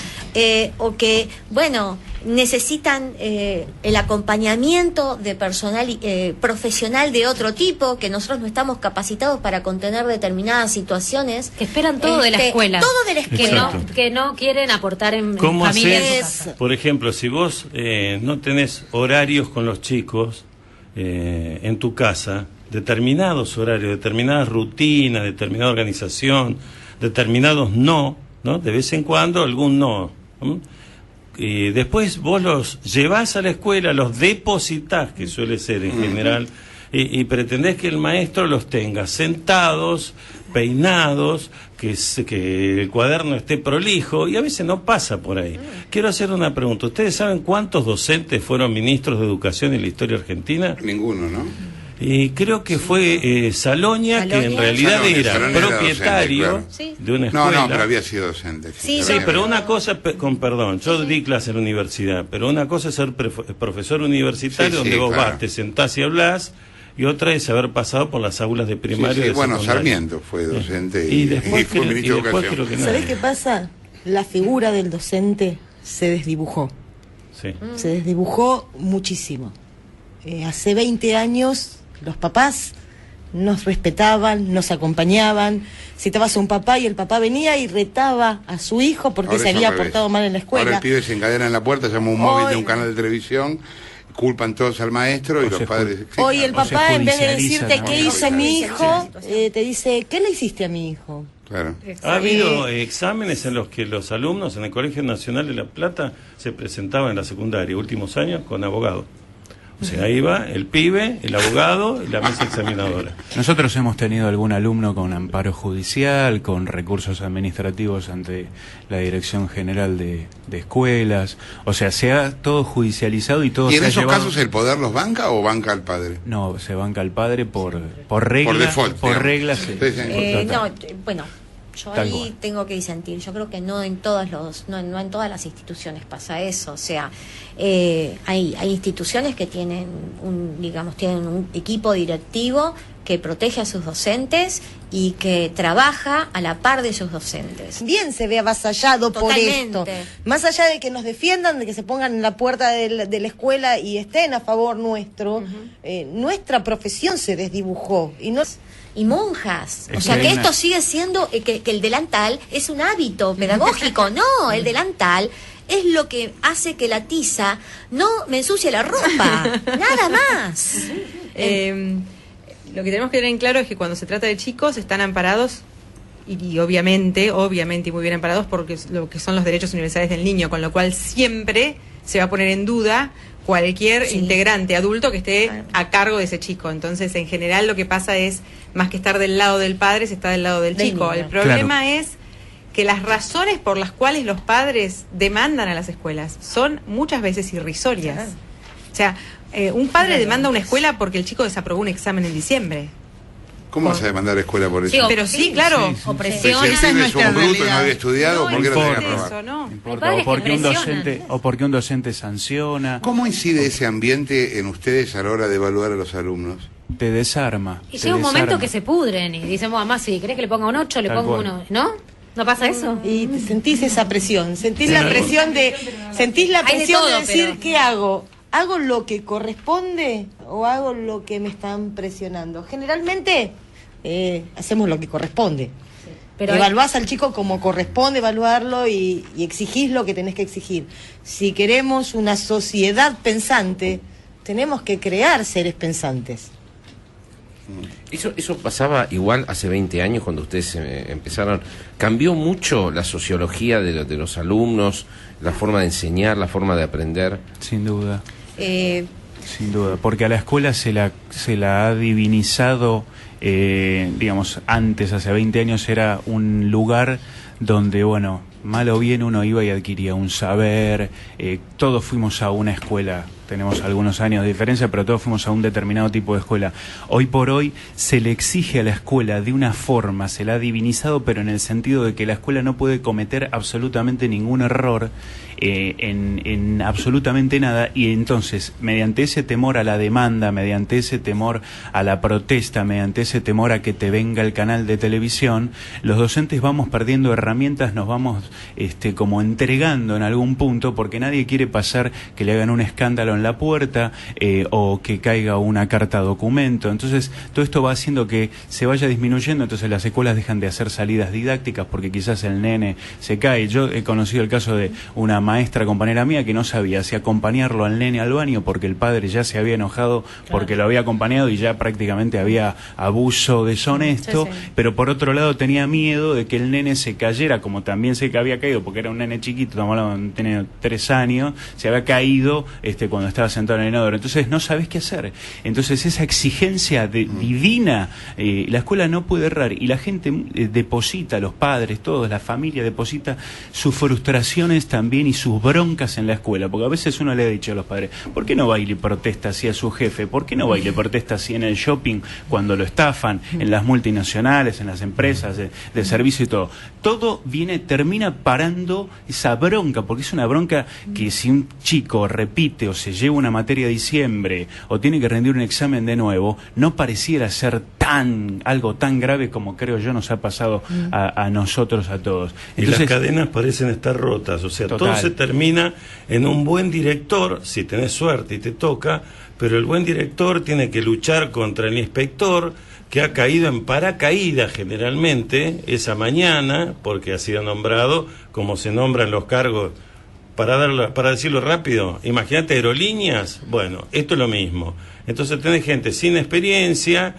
o que, bueno, necesitan el acompañamiento de personal profesional de otro tipo, que nosotros no estamos capacitados para contener determinadas situaciones. Que esperan todo de la escuela. Todo de la escuela. Que no quieren aportar en ¿Cómo familia haces? en su casa. Por ejemplo, si vos no tenés horarios con los chicos en tu casa, determinados horarios, determinadas rutinas, determinada organización, determinados no, de vez en cuando algún no. Y después vos los llevás a la escuela, los depositás, que suele ser en general, y pretendés que el maestro los tenga sentados, peinados, que el cuaderno esté prolijo, y a veces no pasa por ahí. Quiero hacer una pregunta. ¿Ustedes saben cuántos docentes fueron ministros de educación en la historia argentina? Ninguno, ¿no? Y creo que fue Saloña, que en realidad Saloña era propietario docente, claro. de una escuela. No, pero había sido docente. Sí, pero una cosa, con perdón, yo di clase en la universidad, pero una cosa es ser profesor universitario, donde vos vas, te sentás y hablás, y otra es haber pasado por las aulas de primaria. Sí, de bueno, secundaria. Sarmiento fue docente y después fue ministro de Educación. ¿Sabés qué pasa? La figura del docente se desdibujó. Sí. Se desdibujó muchísimo. Hace 20 años los papás nos respetaban, nos acompañaban. Citabas a un papá y el papá venía y retaba a su hijo porque Ahora se había portado mal en la escuela. Ahora el pibe se encadena en la puerta, llama un móvil de un canal de televisión, culpan todos al maestro y los padres... Hoy el papá, en vez de decirte ¿no? qué hizo mi hijo, te dice, ¿qué le hiciste a mi hijo? Claro. Ha habido exámenes en los que los alumnos en el Colegio Nacional de La Plata se presentaban en la secundaria, últimos años, con abogado. O sea, ahí va el pibe, el abogado y la mesa examinadora. Nosotros hemos tenido algún alumno con amparo judicial, con recursos administrativos ante la Dirección General de Escuelas. O sea, se ha todo judicializado y todo ¿Y en se ha esos llevado... casos el poder los banca o banca al padre? No, se banca al padre por regla. Por default. Por reglas. No, bueno, yo Tal ahí cual. tengo que disentir. Yo creo que no en todas las instituciones pasa eso. O sea, hay instituciones que tienen tienen un equipo directivo que protege a sus docentes y que trabaja a la par de sus docentes. Bien se ve avasallado Totalmente. por esto. Más allá de que nos defiendan, de que se pongan en la puerta de la escuela y estén a favor nuestro, nuestra profesión se desdibujó. Y monjas. Es O sea, que que hay esto sigue siendo, que el delantal es un hábito pedagógico. No, el delantal es lo que hace que la tiza no me ensucie la ropa. Nada más. Lo que tenemos que tener en claro es que cuando se trata de chicos están amparados y obviamente y muy bien amparados porque lo que son los derechos universales del niño, con lo cual siempre se va a poner en duda cualquier integrante adulto que esté a cargo de ese chico. Entonces, en general, lo que pasa es, más que estar del lado del padre, se está del lado del chico. niño. El problema es que las razones por las cuales los padres demandan a las escuelas son muchas veces irrisorias. Claro. O sea, un padre demanda una escuela porque el chico desaprobó un examen en diciembre. ¿Cómo vas a demandar a la escuela por eso? Pero sí, claro. Opresión. Esa es nuestra realidad. No había estudiado, ¿por qué lo tenía que aprobar? Eso, no. O porque un docente sanciona. ¿Cómo incide ese ambiente en ustedes a la hora de evaluar a los alumnos? Te desarma. Y llega un momento que se pudren y dicen, mamá, si querés que le ponga un 8, le pongo uno, ¿no? ¿No pasa eso? Y te sentís esa presión, sentís la presión de decir, todo, ¿qué hago? ¿Hago lo que corresponde o hago lo que me están presionando. Generalmente hacemos lo que corresponde. Pero evaluás al chico como corresponde evaluarlo y exigís lo que tenés que exigir. Si queremos una sociedad pensante, tenemos que crear seres pensantes. Eso pasaba igual hace 20 años cuando ustedes empezaron. ¿Cambió mucho la sociología de los alumnos, la forma de enseñar, la forma de aprender? Sin duda. Sin duda, porque a la escuela se la ha divinizado, digamos, antes, hace 20 años, era un lugar donde, bueno, mal o bien uno iba y adquiría un saber, todos fuimos a una escuela. Tenemos algunos años de diferencia, pero todos fuimos a un determinado tipo de escuela. Hoy por hoy se le exige a la escuela de una forma, se la ha divinizado, pero en el sentido de que la escuela no puede cometer absolutamente ningún error en absolutamente nada, y entonces, mediante ese temor a la demanda, mediante ese temor a la protesta, mediante ese temor a que te venga el canal de televisión, los docentes vamos perdiendo herramientas, nos vamos como entregando en algún punto, porque nadie quiere pasar que le hagan un escándalo en la puerta o que caiga una carta documento. Entonces todo esto va haciendo que se vaya disminuyendo, entonces las escuelas dejan de hacer salidas didácticas porque quizás el nene se cae. Yo he conocido el caso de una maestra compañera mía que no sabía si acompañarlo al nene al baño porque el padre ya se había enojado porque lo había acompañado y ya prácticamente había abuso deshonesto, pero por otro lado tenía miedo de que el nene se cayera, como también sé que había caído porque era un nene chiquito, estamos hablando, tenía 3 años, se había caído cuando estaba sentado en el inodoro. Entonces no sabés qué hacer. Entonces esa exigencia divina, la escuela no puede errar, y la gente deposita, los padres, todos, la familia deposita sus frustraciones también y sus broncas en la escuela, porque a veces uno le ha dicho a los padres, ¿por qué no va y le protesta así a su jefe? ¿Por qué no va y le protesta así en el shopping cuando lo estafan, en las multinacionales, en las empresas de servicio y todo? Todo termina parando esa bronca, porque es una bronca que si un chico repite o se lleva una materia de diciembre o tiene que rendir un examen de nuevo, no pareciera ser algo tan grave como creo yo nos ha pasado a nosotros, a todos. Entonces, y las cadenas parecen estar rotas, o sea, todo se termina en un buen director, si tenés suerte y te toca, pero el buen director tiene que luchar contra el inspector que ha caído en paracaídas generalmente esa mañana, porque ha sido nombrado como se nombran los cargos. Para decirlo rápido, imagínate aerolíneas, bueno, esto es lo mismo. Entonces tenés gente sin experiencia,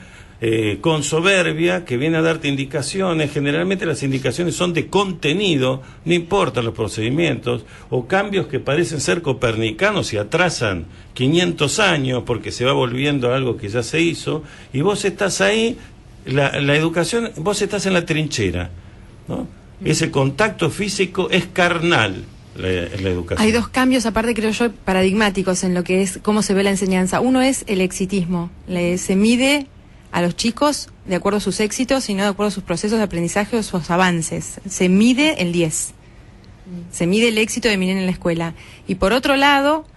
con soberbia, que viene a darte indicaciones. Generalmente las indicaciones son de contenido, no importan los procedimientos, o cambios que parecen ser copernicanos y atrasan 500 años porque se va volviendo algo que ya se hizo, y vos estás ahí, la educación, vos estás en la trinchera, ¿no? Ese contacto físico es carnal. La educación. Hay 2 cambios, aparte creo yo, paradigmáticos en lo que es cómo se ve la enseñanza. Uno es el exitismo. Se mide a los chicos de acuerdo a sus éxitos y no de acuerdo a sus procesos de aprendizaje o sus avances. Se mide el 10. Se mide el éxito de mi nene en la escuela. Y por otro lado,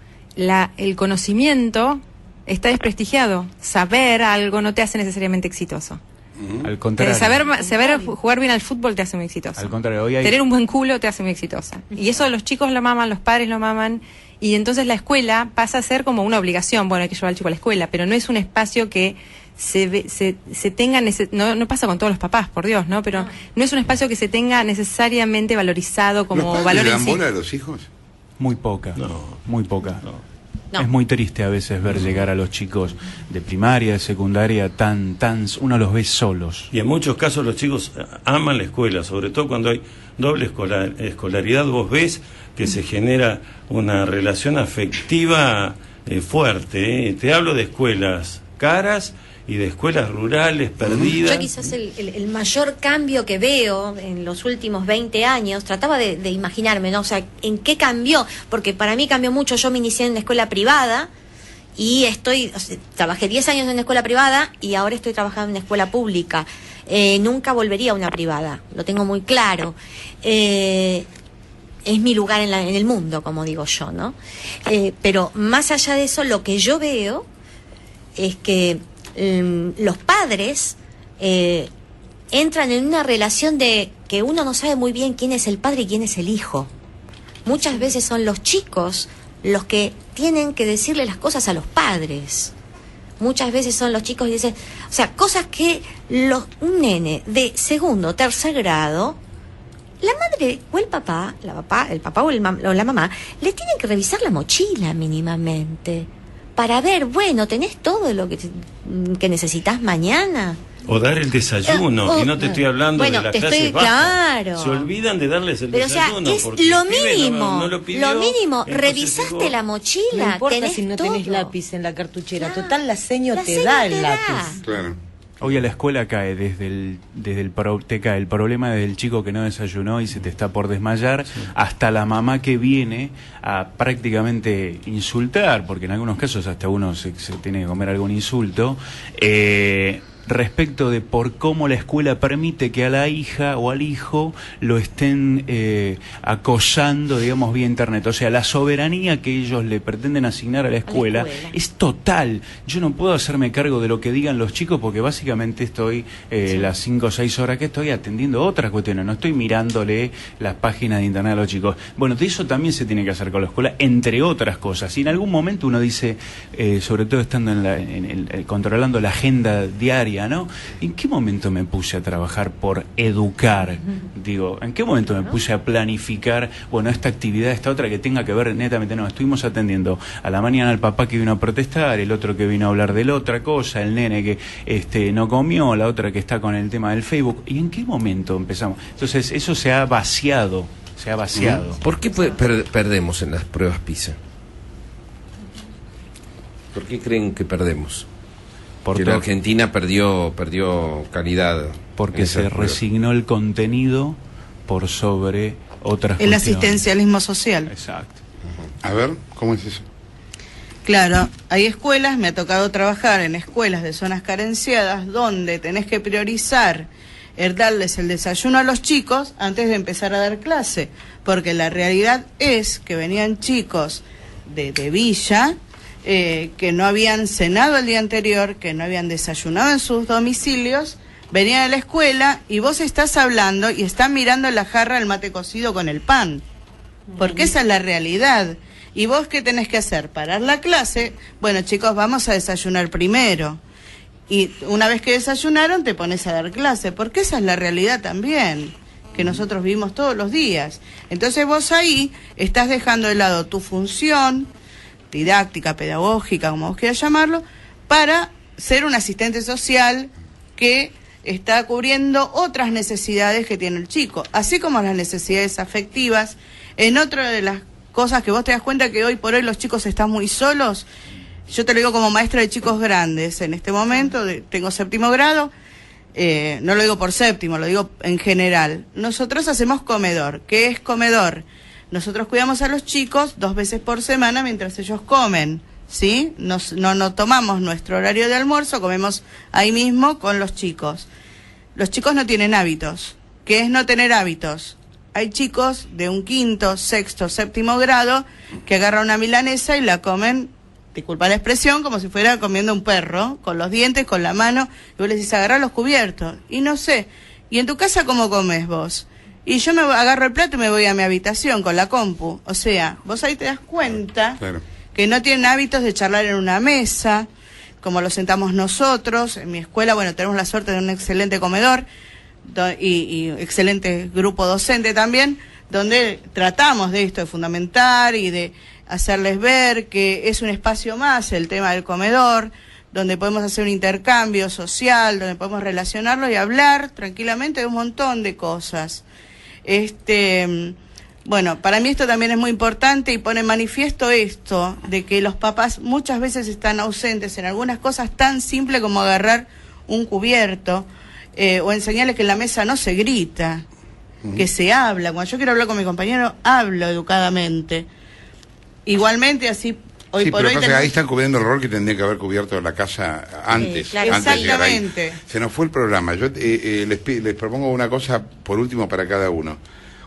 el conocimiento está desprestigiado. Saber algo no te hace necesariamente exitoso. Al contrario. Saber jugar bien al fútbol te hace muy exitoso. Al contrario, hoy tener un buen culo te hace muy exitosa. Y eso los chicos lo maman, los padres lo maman, y entonces la escuela pasa a ser como una obligación. Bueno, hay que llevar al chico a la escuela, pero no es un espacio que se tenga, no pasa con todos los papás, por Dios, ¿no? Pero no es un espacio que se tenga necesariamente valorizado como valor en sí. ¿Los padres le dan bola a los hijos? Muy poca, muy poca. No. Es muy triste a veces ver llegar a los chicos de primaria, de secundaria, uno los ve solos. Y en muchos casos los chicos aman la escuela, sobre todo cuando hay doble escolaridad. Vos ves que se genera una relación afectiva fuerte. Te hablo de escuelas caras y de escuelas rurales perdidas. Yo quizás el mayor cambio que veo en los últimos 20 años, trataba de imaginarme, ¿no? O sea, ¿en qué cambió? Porque para mí cambió mucho. Yo me inicié en la escuela privada y trabajé 10 años en una escuela privada y ahora estoy trabajando en una escuela pública. Nunca volvería a una privada, lo tengo muy claro. Es mi lugar en el mundo, como digo yo, ¿no? Pero más allá de eso, lo que yo veo es que los padres entran en una relación de que uno no sabe muy bien quién es el padre y quién es el hijo. Muchas veces son los chicos los que tienen que decirle las cosas a los padres, muchas veces son los chicos y dicen, o sea, cosas que un nene de segundo o tercer grado, la madre o el papá o la mamá, le tienen que revisar la mochila mínimamente para ver, bueno, ¿tenés todo lo que necesitas mañana? O dar el desayuno, y no te estoy hablando de las clases bajas. Claro. Se olvidan de darles el Pero, desayuno. O sea, es porque lo el pibe mínimo, no lo pidió, lo mínimo. entonces Revisaste llegó. la mochila, No importa tenés si no todo. tenés lápiz en la cartuchera. Claro. Total, la seño La te seño da te el da. lápiz. Claro. Hoy a la escuela cae te cae el problema del chico que no desayunó y se te está por desmayar, hasta la mamá que viene a prácticamente insultar, porque en algunos casos hasta uno se tiene que comer algún insulto, respecto de por cómo la escuela permite que a la hija o al hijo lo estén acosando, digamos, vía internet. O sea, la soberanía que ellos le pretenden asignar a la escuela es total. Yo no puedo hacerme cargo de lo que digan los chicos porque básicamente estoy las 5 o 6 horas que estoy atendiendo otras cuestiones, no estoy mirándole las páginas de internet a los chicos. Bueno, de eso también se tiene que hacer con la escuela, entre otras cosas. Y en algún momento uno dice, sobre todo estando controlando la agenda diaria, ¿no? ¿En qué momento me puse a trabajar por educar? Digo, ¿en qué momento me puse a planificar, bueno, esta actividad, esta otra que tenga que ver netamente? No, estuvimos atendiendo a la mañana al papá que vino a protestar, el otro que vino a hablar de la otra cosa, el nene que no comió, la otra que está con el tema del Facebook. ¿Y en qué momento empezamos? Entonces, eso se ha vaciado. ¿Por qué perdemos en las pruebas PISA? ¿Por qué creen que perdemos? Que la Argentina perdió calidad. Porque se resignó el contenido por sobre otras El cuestiones. asistencialismo social. Exacto. A ver, ¿cómo es eso? Claro, hay escuelas, me ha tocado trabajar en escuelas de zonas carenciadas donde tenés que priorizar darles el desayuno a los chicos antes de empezar a dar clase, porque la realidad es que venían chicos de villa que no habían cenado el día anterior, que no habían desayunado en sus domicilios, venían a la escuela y vos estás hablando y están mirando la jarra del mate cocido con el pan, porque esa es la realidad. ¿Y vos qué tenés que hacer? Parar la clase. Bueno, chicos, vamos a desayunar primero. Y una vez que desayunaron, te pones a dar clase, porque esa es la realidad también, que nosotros vivimos todos los días. Entonces vos ahí estás dejando de lado tu función didáctica, pedagógica, como vos quieras llamarlo, para ser un asistente social que está cubriendo otras necesidades que tiene el chico, así como las necesidades afectivas. En otra de las cosas que vos te das cuenta que hoy por hoy los chicos están muy solos, yo te lo digo como maestra de chicos grandes, en este momento tengo 7º grado, no lo digo por séptimo, lo digo en general. Nosotros hacemos comedor. ¿Qué es comedor? Nosotros cuidamos a los chicos 2 veces por semana mientras ellos comen, ¿sí? No tomamos nuestro horario de almuerzo, comemos ahí mismo con los chicos. Los chicos no tienen hábitos. ¿Qué es no tener hábitos? Hay chicos de un 5º, 6º, 7º grado que agarran una milanesa y la comen, disculpa la expresión, como si fuera comiendo un perro, con los dientes, con la mano, y vos les decís, agarrá los cubiertos. Y no sé, ¿y en tu casa cómo comes vos? Y yo me agarro el plato y me voy a mi habitación con la compu. O sea, vos ahí te das cuenta que no tienen hábitos de charlar en una mesa, como lo sentamos nosotros. En mi escuela, bueno, tenemos la suerte de un excelente comedor y excelente grupo docente también, donde tratamos de esto, de fundamentar y de hacerles ver que es un espacio más el tema del comedor, donde podemos hacer un intercambio social, donde podemos relacionarlo y hablar tranquilamente de un montón de cosas. Bueno, para mí esto también es muy importante y pone en manifiesto esto, de que los papás muchas veces están ausentes en algunas cosas tan simples como agarrar un cubierto o enseñarles que en la mesa no se grita, que se habla. Cuando yo quiero hablar con mi compañero, hablo educadamente. Igualmente, así hoy por hoy... ahí están cubriendo el rol que tendría que haber cubierto la casa antes. Claro. Antes de llegar ahí. Exactamente. Se nos fue el programa. Yo les propongo una cosa por último para cada uno.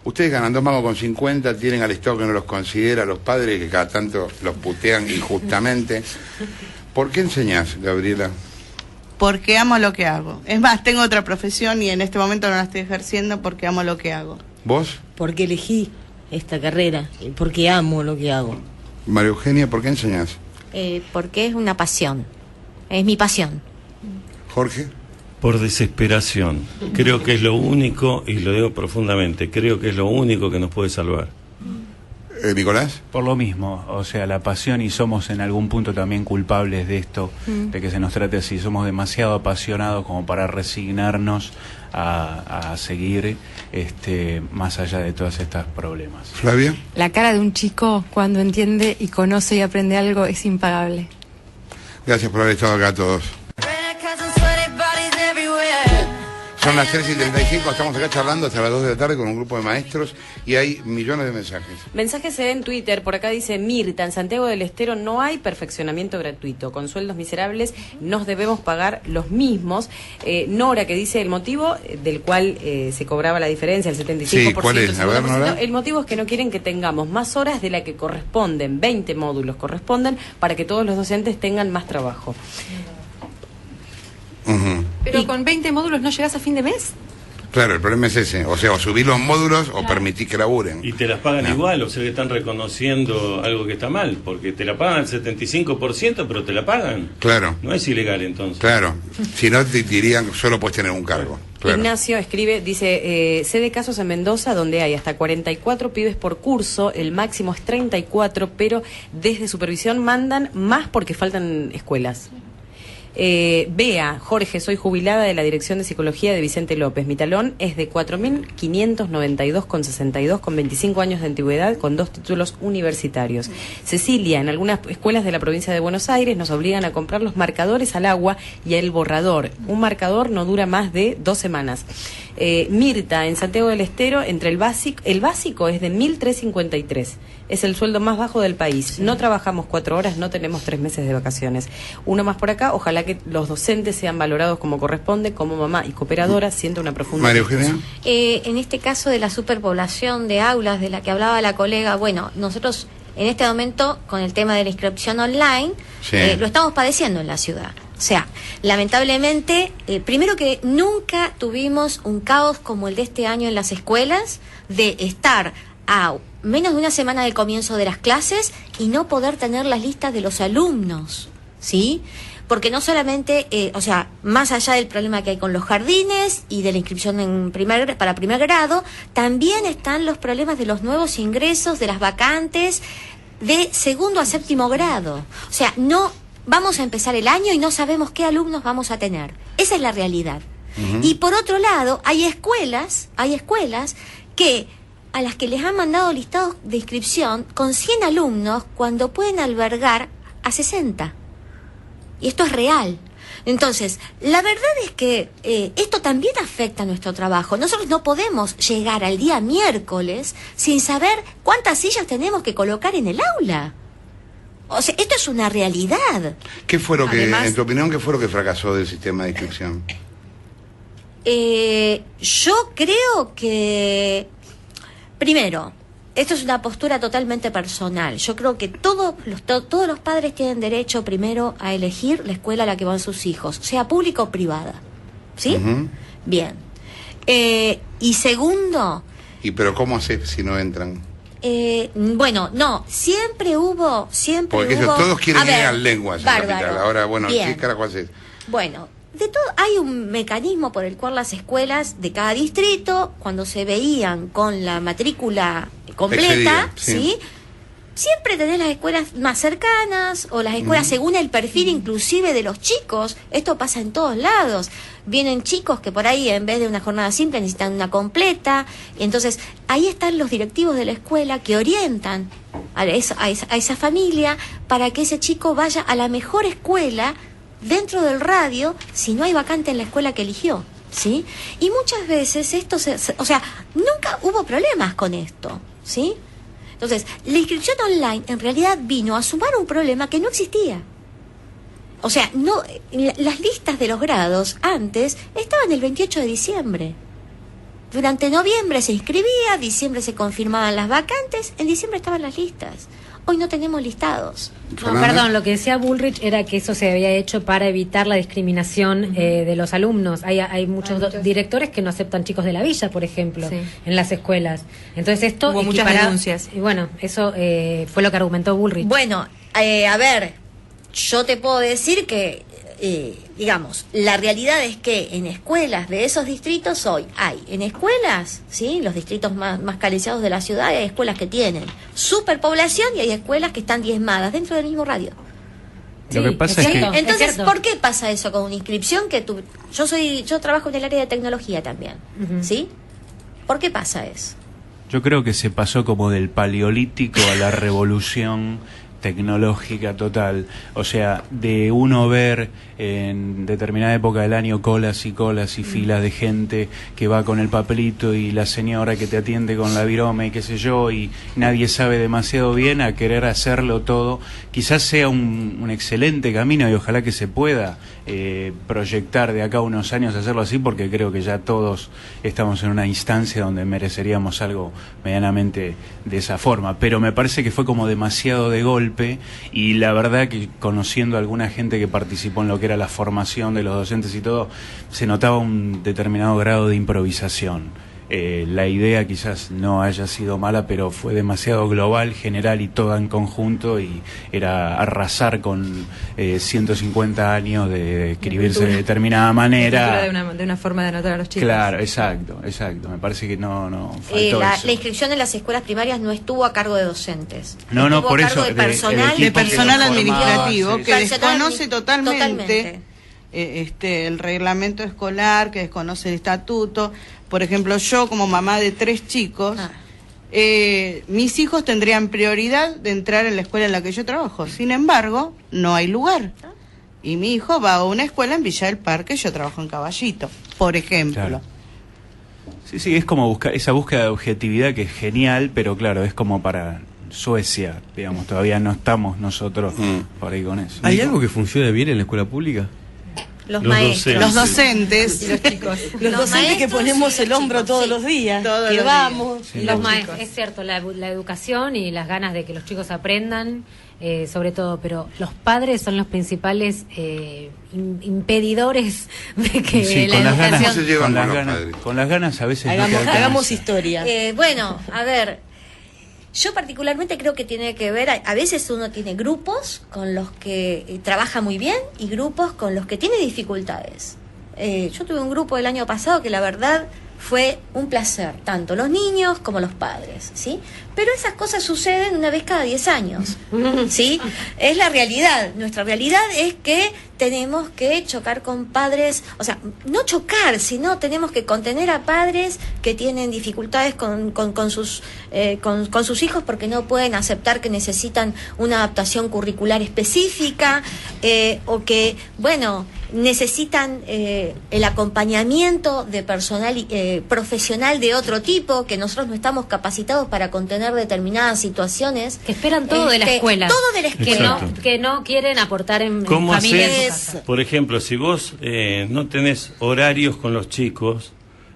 Ustedes ganan 2 mangos con 50, tienen al Estado que no los considera, los padres que cada tanto los putean injustamente. ¿Por qué enseñás, Gabriela? Porque amo lo que hago. Es más, tengo otra profesión y en este momento no la estoy ejerciendo porque amo lo que hago. ¿Vos? Porque elegí esta carrera y porque amo lo que hago. María Eugenia, ¿por qué enseñás? Porque es una pasión. Es mi pasión. Jorge. Por desesperación. Creo que es lo único, y lo digo profundamente, creo que es lo único que nos puede salvar. Nicolás. Por lo mismo, o sea, la pasión, y somos en algún punto también culpables de esto, de que se nos trate así. Somos demasiado apasionados como para resignarnos a seguir más allá de todos estos problemas. Flavia. La cara de un chico cuando entiende y conoce y aprende algo es impagable. Gracias por haber estado acá todos. Son las 3:35, estamos acá charlando hasta las 2 de la tarde con un grupo de maestros y hay millones de mensajes. Mensajes en Twitter, por acá dice Mirta, en Santiago del Estero no hay perfeccionamiento gratuito, con sueldos miserables nos debemos pagar los mismos. Nora, que dice el motivo del cual se cobraba la diferencia, el 75%. Sí, ¿cuál es? A ver, Nora. El motivo es que no quieren que tengamos más horas de la que corresponden, 20 módulos corresponden, para que todos los docentes tengan más trabajo. Pero con 20 módulos no llegas a fin de mes. Claro, el problema es ese. O sea, o subir los módulos o permitir que laburen. Y te las pagan igual, o sea que están reconociendo algo que está mal, porque te la pagan al 75%, pero te la pagan. Claro. No es ilegal entonces. Claro. Si no, te dirían solo puedes tener un cargo. Claro. Ignacio escribe, dice, sé de casos en Mendoza donde hay hasta 44 pibes por curso, el máximo es 34, pero desde supervisión mandan más porque faltan escuelas. Bea, Jorge, soy jubilada de la Dirección de Psicología de Vicente López. Mi talón es de 4.592,62 con 25 años de antigüedad con 2 títulos universitarios. Cecilia, en algunas escuelas de la provincia de Buenos Aires nos obligan a comprar los marcadores al agua y el borrador. Un marcador no dura más de 2 semanas. Mirta, en Santiago del Estero, el básico es de 1.353. Es el sueldo más bajo del país. Sí. No trabajamos 4 horas, no tenemos 3 meses de vacaciones. Uno más por acá, ojalá que los docentes sean valorados como corresponde. Como mamá y cooperadora siento una profunda... María Eugenia. En este caso de la superpoblación de aulas de la que hablaba la colega, bueno, nosotros en este momento con el tema de la inscripción online lo estamos padeciendo en la ciudad. O sea, lamentablemente, primero que nunca tuvimos un caos como el de este año en las escuelas, de estar a menos de una semana del comienzo de las clases y no poder tener las listas de los alumnos, ¿sí? Porque no solamente, o sea, más allá del problema que hay con los jardines y de la inscripción para primer grado, también están los problemas de los nuevos ingresos, de las vacantes de segundo a séptimo grado. O sea, no vamos a empezar el año y no sabemos qué alumnos vamos a tener. Esa es la realidad. Y por otro lado, hay escuelas que a las que les han mandado listados de inscripción con 100 alumnos cuando pueden albergar a 60. Y esto es real. Entonces, la verdad es que esto también afecta a nuestro trabajo. Nosotros no podemos llegar al día miércoles sin saber cuántas sillas tenemos que colocar en el aula. O sea, esto es una realidad. ¿Qué fue lo que, Además, en tu opinión, qué fue lo que fracasó del sistema de inscripción? Yo creo que... Primero, esto es una postura totalmente personal. Yo creo que todos los padres tienen derecho primero a elegir la escuela a la que van sus hijos, sea pública o privada. ¿Sí? Bien. Y segundo... ¿Y pero cómo hacer si no entran? Bueno, no, siempre hubo... Porque todos quieren ir a lenguas en capital. Ahora, bueno, bien. ¿qué carajo haces? Bueno... De todo, hay un mecanismo por el cual las escuelas de cada distrito, cuando se veían con la matrícula completa, ¿sí? Siempre tenés las escuelas más cercanas o las escuelas según el perfil inclusive de los chicos. Esto pasa en todos lados. Vienen chicos que por ahí en vez de una jornada simple necesitan una completa. Y entonces ahí están los directivos de la escuela que orientan a esa familia para que ese chico vaya a la mejor escuela dentro del radio, si no hay vacante en la escuela que eligió, ¿sí? Y muchas veces esto o sea, nunca hubo problemas con esto, ¿sí? Entonces, la inscripción online en realidad vino a sumar un problema que no existía. O sea, no, las listas de los grados antes estaban el 28 de diciembre. Durante noviembre se inscribía, diciembre se confirmaban las vacantes, en diciembre estaban las listas. Hoy no tenemos listados. No, perdón, lo que decía Bullrich era que eso se había hecho para evitar la discriminación de los alumnos. Hay muchos directores que no aceptan chicos de la villa, por ejemplo, en las escuelas. Entonces esto... Hubo muchas denuncias. Y bueno, eso fue lo que argumentó Bullrich. Bueno, a ver, yo te puedo decir que digamos, la realidad es que en escuelas de esos distritos hoy hay, en escuelas, ¿sí? Los distritos más carenciados de la ciudad, hay escuelas que tienen superpoblación y hay escuelas que están diezmadas dentro del mismo radio. Lo que pasa es que... Entonces, ¿por qué pasa eso con una inscripción que yo trabajo en el área de tecnología también, ¿sí? ¿Por qué pasa eso? Yo creo que se pasó como del paleolítico a la revolución tecnológica total. O sea, de uno ver en determinada época del año colas y filas de gente que va con el papelito y la señora que te atiende con la virome y qué sé yo, y nadie sabe demasiado bien, a querer hacerlo todo. Quizás sea un excelente camino y ojalá que se pueda proyectar de acá a unos años hacerlo así, porque creo que ya todos estamos en una instancia donde mereceríamos algo medianamente de esa forma. Pero me parece que fue como demasiado de golpe, y la verdad que conociendo a alguna gente que participó en lo que era la formación de los docentes y todo, se notaba un determinado grado de improvisación. La idea quizás no haya sido mala, pero fue demasiado global, general y toda en conjunto, y era arrasar con 150 años de escribirse de determinada manera. De una forma de anotar a los chicos. Claro, exacto. Me parece que no faltó eso. La inscripción en las escuelas primarias no estuvo a cargo de docentes. No, por eso. De personal administrativo que desconoce totalmente. El reglamento escolar, que desconoce el estatuto. Por ejemplo, yo como mamá de 3 chicos, mis hijos tendrían prioridad de entrar en la escuela en la que yo trabajo. Sin embargo, no hay lugar. Y mi hijo va a una escuela en Villa del Parque, yo trabajo en Caballito, por ejemplo. Claro. Sí, es como buscar esa búsqueda de objetividad, que es genial, pero claro, es como para Suecia, digamos, todavía no estamos nosotros por ahí con eso. ¿Hay algo que funcione bien en la escuela pública? Los maestros. Los docentes. Los chicos. Los docentes que ponemos el hombro todos los días. Que vamos. Sí. Los maestros. Es cierto, la educación y las ganas de que los chicos aprendan, sobre todo, pero los padres son los principales impedidores de que la educación... Con las ganas a veces hagamos historia. Bueno, a ver, yo particularmente creo que tiene que ver, a veces uno tiene grupos con los que trabaja muy bien y grupos con los que tiene dificultades. Yo tuve un grupo el año pasado que la verdad fue un placer, tanto los niños como los padres, ¿sí? Pero esas cosas suceden una vez cada 10 años, ¿sí? Es la realidad. Nuestra realidad es que tenemos que chocar con padres, o sea, no chocar, sino tenemos que contener a padres que tienen dificultades con sus hijos porque no pueden aceptar que necesitan una adaptación curricular específica, o que, bueno, necesitan el acompañamiento de personal profesional de otro tipo, que nosotros no estamos capacitados para contener determinadas situaciones. Que esperan todo de la escuela. Todo de la escuela. Que no quieren aportar en ¿Cómo familias. Por ejemplo, si vos no tenés horarios con los chicos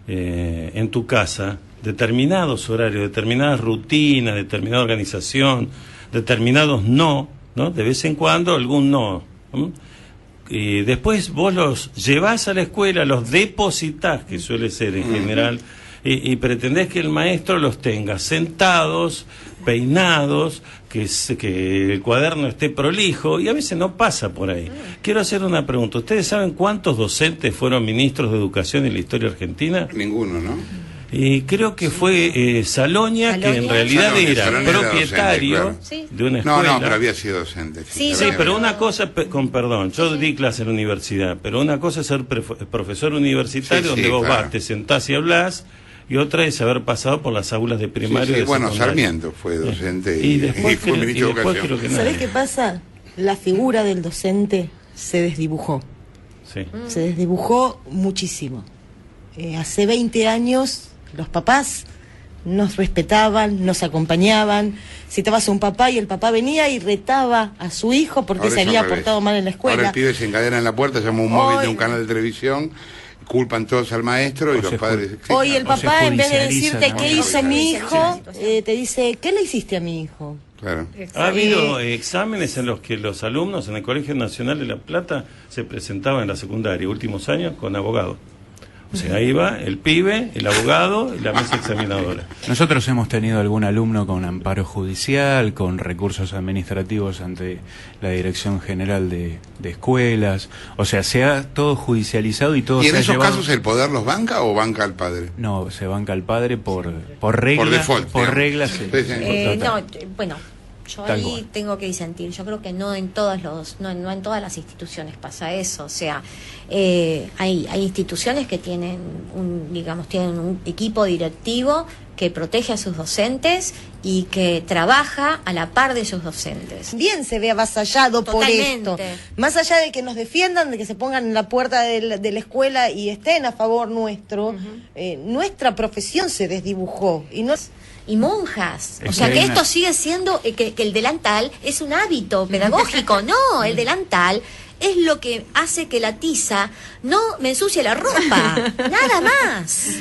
en tu casa, determinados horarios, determinadas rutinas, determinada organización, determinados no, de vez en cuando algún no. Y después vos los llevás a la escuela, los depositás, que suele ser en general, y pretendés que el maestro los tenga sentados, peinados, que el cuaderno esté prolijo, y a veces no pasa por ahí. Quiero hacer una pregunta. ¿Ustedes saben cuántos docentes fueron ministros de educación en la historia argentina? Ninguno, ¿no? Y creo que fue Saloña, que en realidad era propietario docente, de una escuela. No, pero había sido docente. Sí, pero una cosa, con perdón, yo di clase en la universidad, pero una cosa es ser profesor universitario, donde vos vas, te sentás y hablás, y otra es haber pasado por las aulas de primaria y de bueno, secundaria. Sarmiento fue docente y después fue ministro de Educación. ¿Sabés qué pasa? La figura del docente se desdibujó. Sí. Se desdibujó muchísimo. Hace 20 años los papás nos respetaban, nos acompañaban. Citabas a un papá y el papá venía y retaba a su hijo porque Ahora se había portado mal en la escuela. Ahora el pibe se encadena en la puerta, llama un móvil de un canal de televisión, culpan todos al maestro y los padres... Hoy el papá, en vez de decirte qué hizo mi hijo, te dice, ¿qué le hiciste a mi hijo? Claro. Ha habido exámenes en los que los alumnos en el Colegio Nacional de La Plata se presentaban en la secundaria, últimos años, con abogados. O sea, ahí va el pibe, el abogado y la mesa examinadora. Nosotros hemos tenido algún alumno con amparo judicial, con recursos administrativos ante la Dirección General de Escuelas. O sea, se ha todo judicializado y todo ¿Y en se ha esos llevado... casos el poder los banca o banca al padre? No, se banca al padre por regla. Por default. Por reglas. Sí, sí. No, bueno, yo Tal ahí cual. tengo que disentir. Yo creo que no en todas las instituciones pasa eso. O sea, hay instituciones que tienen tienen un equipo directivo que protege a sus docentes y que trabaja a la par de sus docentes. Bien se ve avasallado por Totalmente. esto. Más allá de que nos defiendan, de que se pongan en la puerta de la escuela y estén a favor nuestro, nuestra profesión se desdibujó. Y monjas. Es O sea, que que hay esto una- sigue siendo, que el delantal es un hábito pedagógico. No, el delantal es lo que hace que la tiza no me ensucie la ropa. Nada más.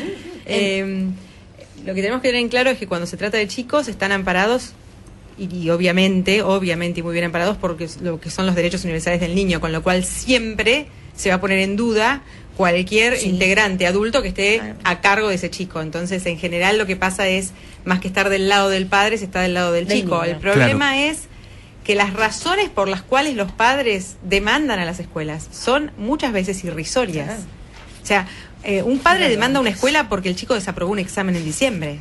Lo que tenemos que tener en claro es que cuando se trata de chicos están amparados y obviamente y muy bien amparados porque es lo que son los derechos universales del niño, con lo cual siempre se va a poner en duda cualquier integrante adulto que esté a cargo de ese chico. Entonces, en general, lo que pasa es, más que estar del lado del padre, se está del lado del chico. niño. El problema es que las razones por las cuales los padres demandan a las escuelas son muchas veces irrisorias. O sea, un padre demanda a una escuela porque el chico desaprobó un examen en diciembre.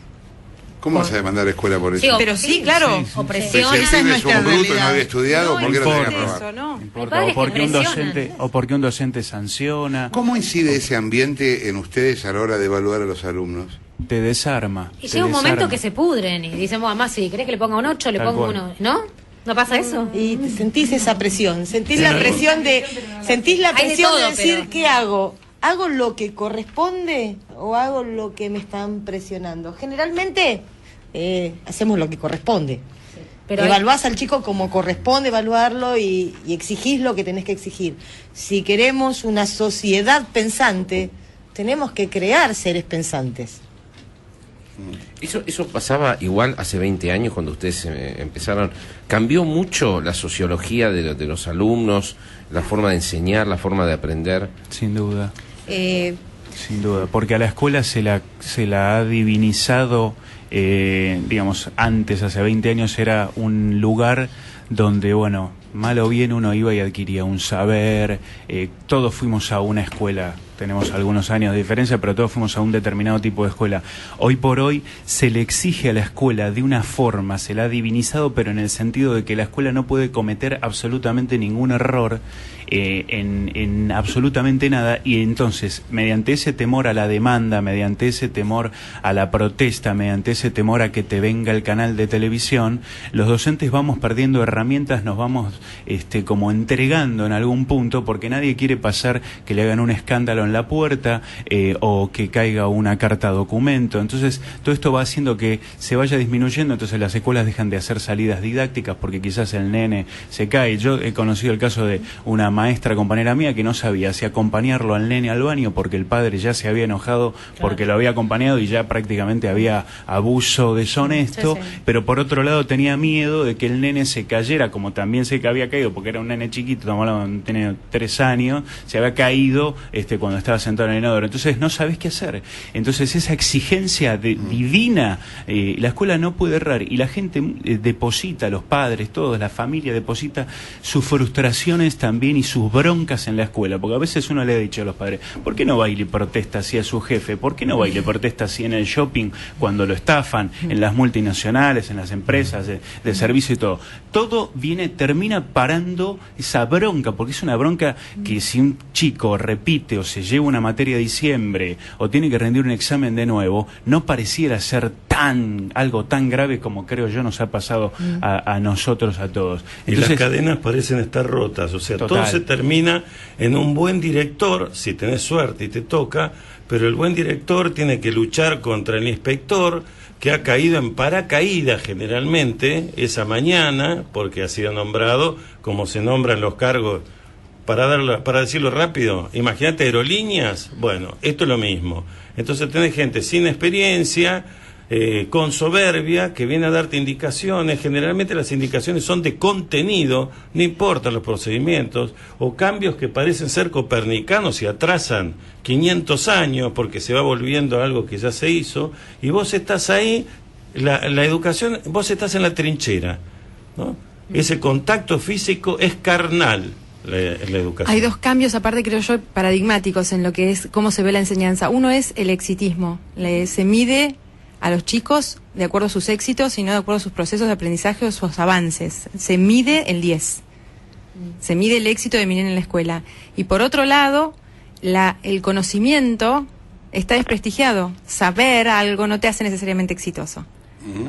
¿Cómo vas a demandar a la escuela por eso? Pero sí, claro. Opresión, Si esa es el pibe es nuestra un bruto y no realidad. había estudiado, ¿por qué lo tenía que aprobar? Eso, ¿no? Importa, o porque un docente sanciona, ¿Cómo incide ese ambiente en ustedes a la hora de evaluar a los alumnos? te desarma. Y te llega un momento desarma. que se pudren y dicen, mamá, si querés que le ponga un 8, le Tal pongo cual. uno. ¿No? ¿No pasa eso? Y sentís esa presión, sentís la presión de decir, pero- ¿qué hago? ¿Hago lo que corresponde o hago lo que me están presionando? Generalmente hacemos lo que corresponde. Pero Evaluás al chico como corresponde evaluarlo y exigís lo que tenés que exigir. Si queremos una sociedad pensante, tenemos que crear seres pensantes. Eso pasaba igual hace 20 años cuando ustedes empezaron. ¿Cambió mucho la sociología de los alumnos, la forma de enseñar, la forma de aprender? Sin duda. Sin duda, porque a la escuela se la ha divinizado, digamos, antes, hace 20 años, era un lugar donde, bueno, mal o bien uno iba y adquiría un saber, todos fuimos a una escuela, tenemos algunos años de diferencia, pero todos fuimos a un determinado tipo de escuela. Hoy por hoy se le exige a la escuela de una forma, se la ha divinizado, pero en el sentido de que la escuela no puede cometer absolutamente ningún error en absolutamente nada, y entonces, mediante ese temor a la demanda, mediante ese temor a la protesta, mediante ese temor a que te venga el canal de televisión, los docentes vamos perdiendo herramientas, nos vamos como entregando en algún punto, porque nadie quiere pasar que le hagan un escándalo en la puerta o que caiga una carta documento. Entonces todo esto va haciendo que se vaya disminuyendo, entonces las escuelas dejan de hacer salidas didácticas porque quizás el nene se cae. Yo he conocido el caso de una maestra compañera mía que no sabía si acompañarlo al nene al baño porque el padre ya se había enojado porque lo había acompañado y ya prácticamente había abuso deshonesto, pero por otro lado tenía miedo de que el nene se cayera, como también se había caído porque era un nene chiquito, tenía 3 años, se había caído cuando estaba sentado en el inodoro. Entonces no sabés qué hacer. Entonces esa exigencia divina, la escuela no puede errar, y la gente deposita, los padres, todos, la familia deposita sus frustraciones también y sus broncas en la escuela, porque a veces uno le ha dicho a los padres, ¿por qué no va y le protesta así a su jefe? ¿Por qué no va y le protesta así en el shopping cuando lo estafan, en las multinacionales, en las empresas de servicio y todo? Todo termina parando esa bronca, porque es una bronca que si un chico repite o se lleva una materia de diciembre o tiene que rendir un examen de nuevo, no pareciera ser algo tan grave como creo yo nos ha pasado a nosotros, a todos. Entonces, y las cadenas parecen estar rotas, o sea, todo se termina en un buen director, si tenés suerte y te toca, pero el buen director tiene que luchar contra el inspector que ha caído en paracaídas generalmente esa mañana, porque ha sido nombrado como se nombran los cargos. Para decirlo rápido, imagínate aerolíneas, bueno, esto es lo mismo. Entonces tenés gente sin experiencia, con soberbia, que viene a darte indicaciones. Generalmente las indicaciones son de contenido, no importan los procedimientos, o cambios que parecen ser copernicanos y atrasan 500 años porque se va volviendo algo que ya se hizo, y vos estás ahí, la educación, vos estás en la trinchera, ¿no? Ese contacto físico es carnal. La educación. Hay dos cambios, aparte creo yo, paradigmáticos en lo que es cómo se ve la enseñanza. Uno es el exitismo. Se mide a los chicos de acuerdo a sus éxitos y no de acuerdo a sus procesos de aprendizaje o sus avances. Se mide el 10. Se mide el éxito de mi nene en la escuela. Y por otro lado, el conocimiento está desprestigiado. Saber algo no te hace necesariamente exitoso.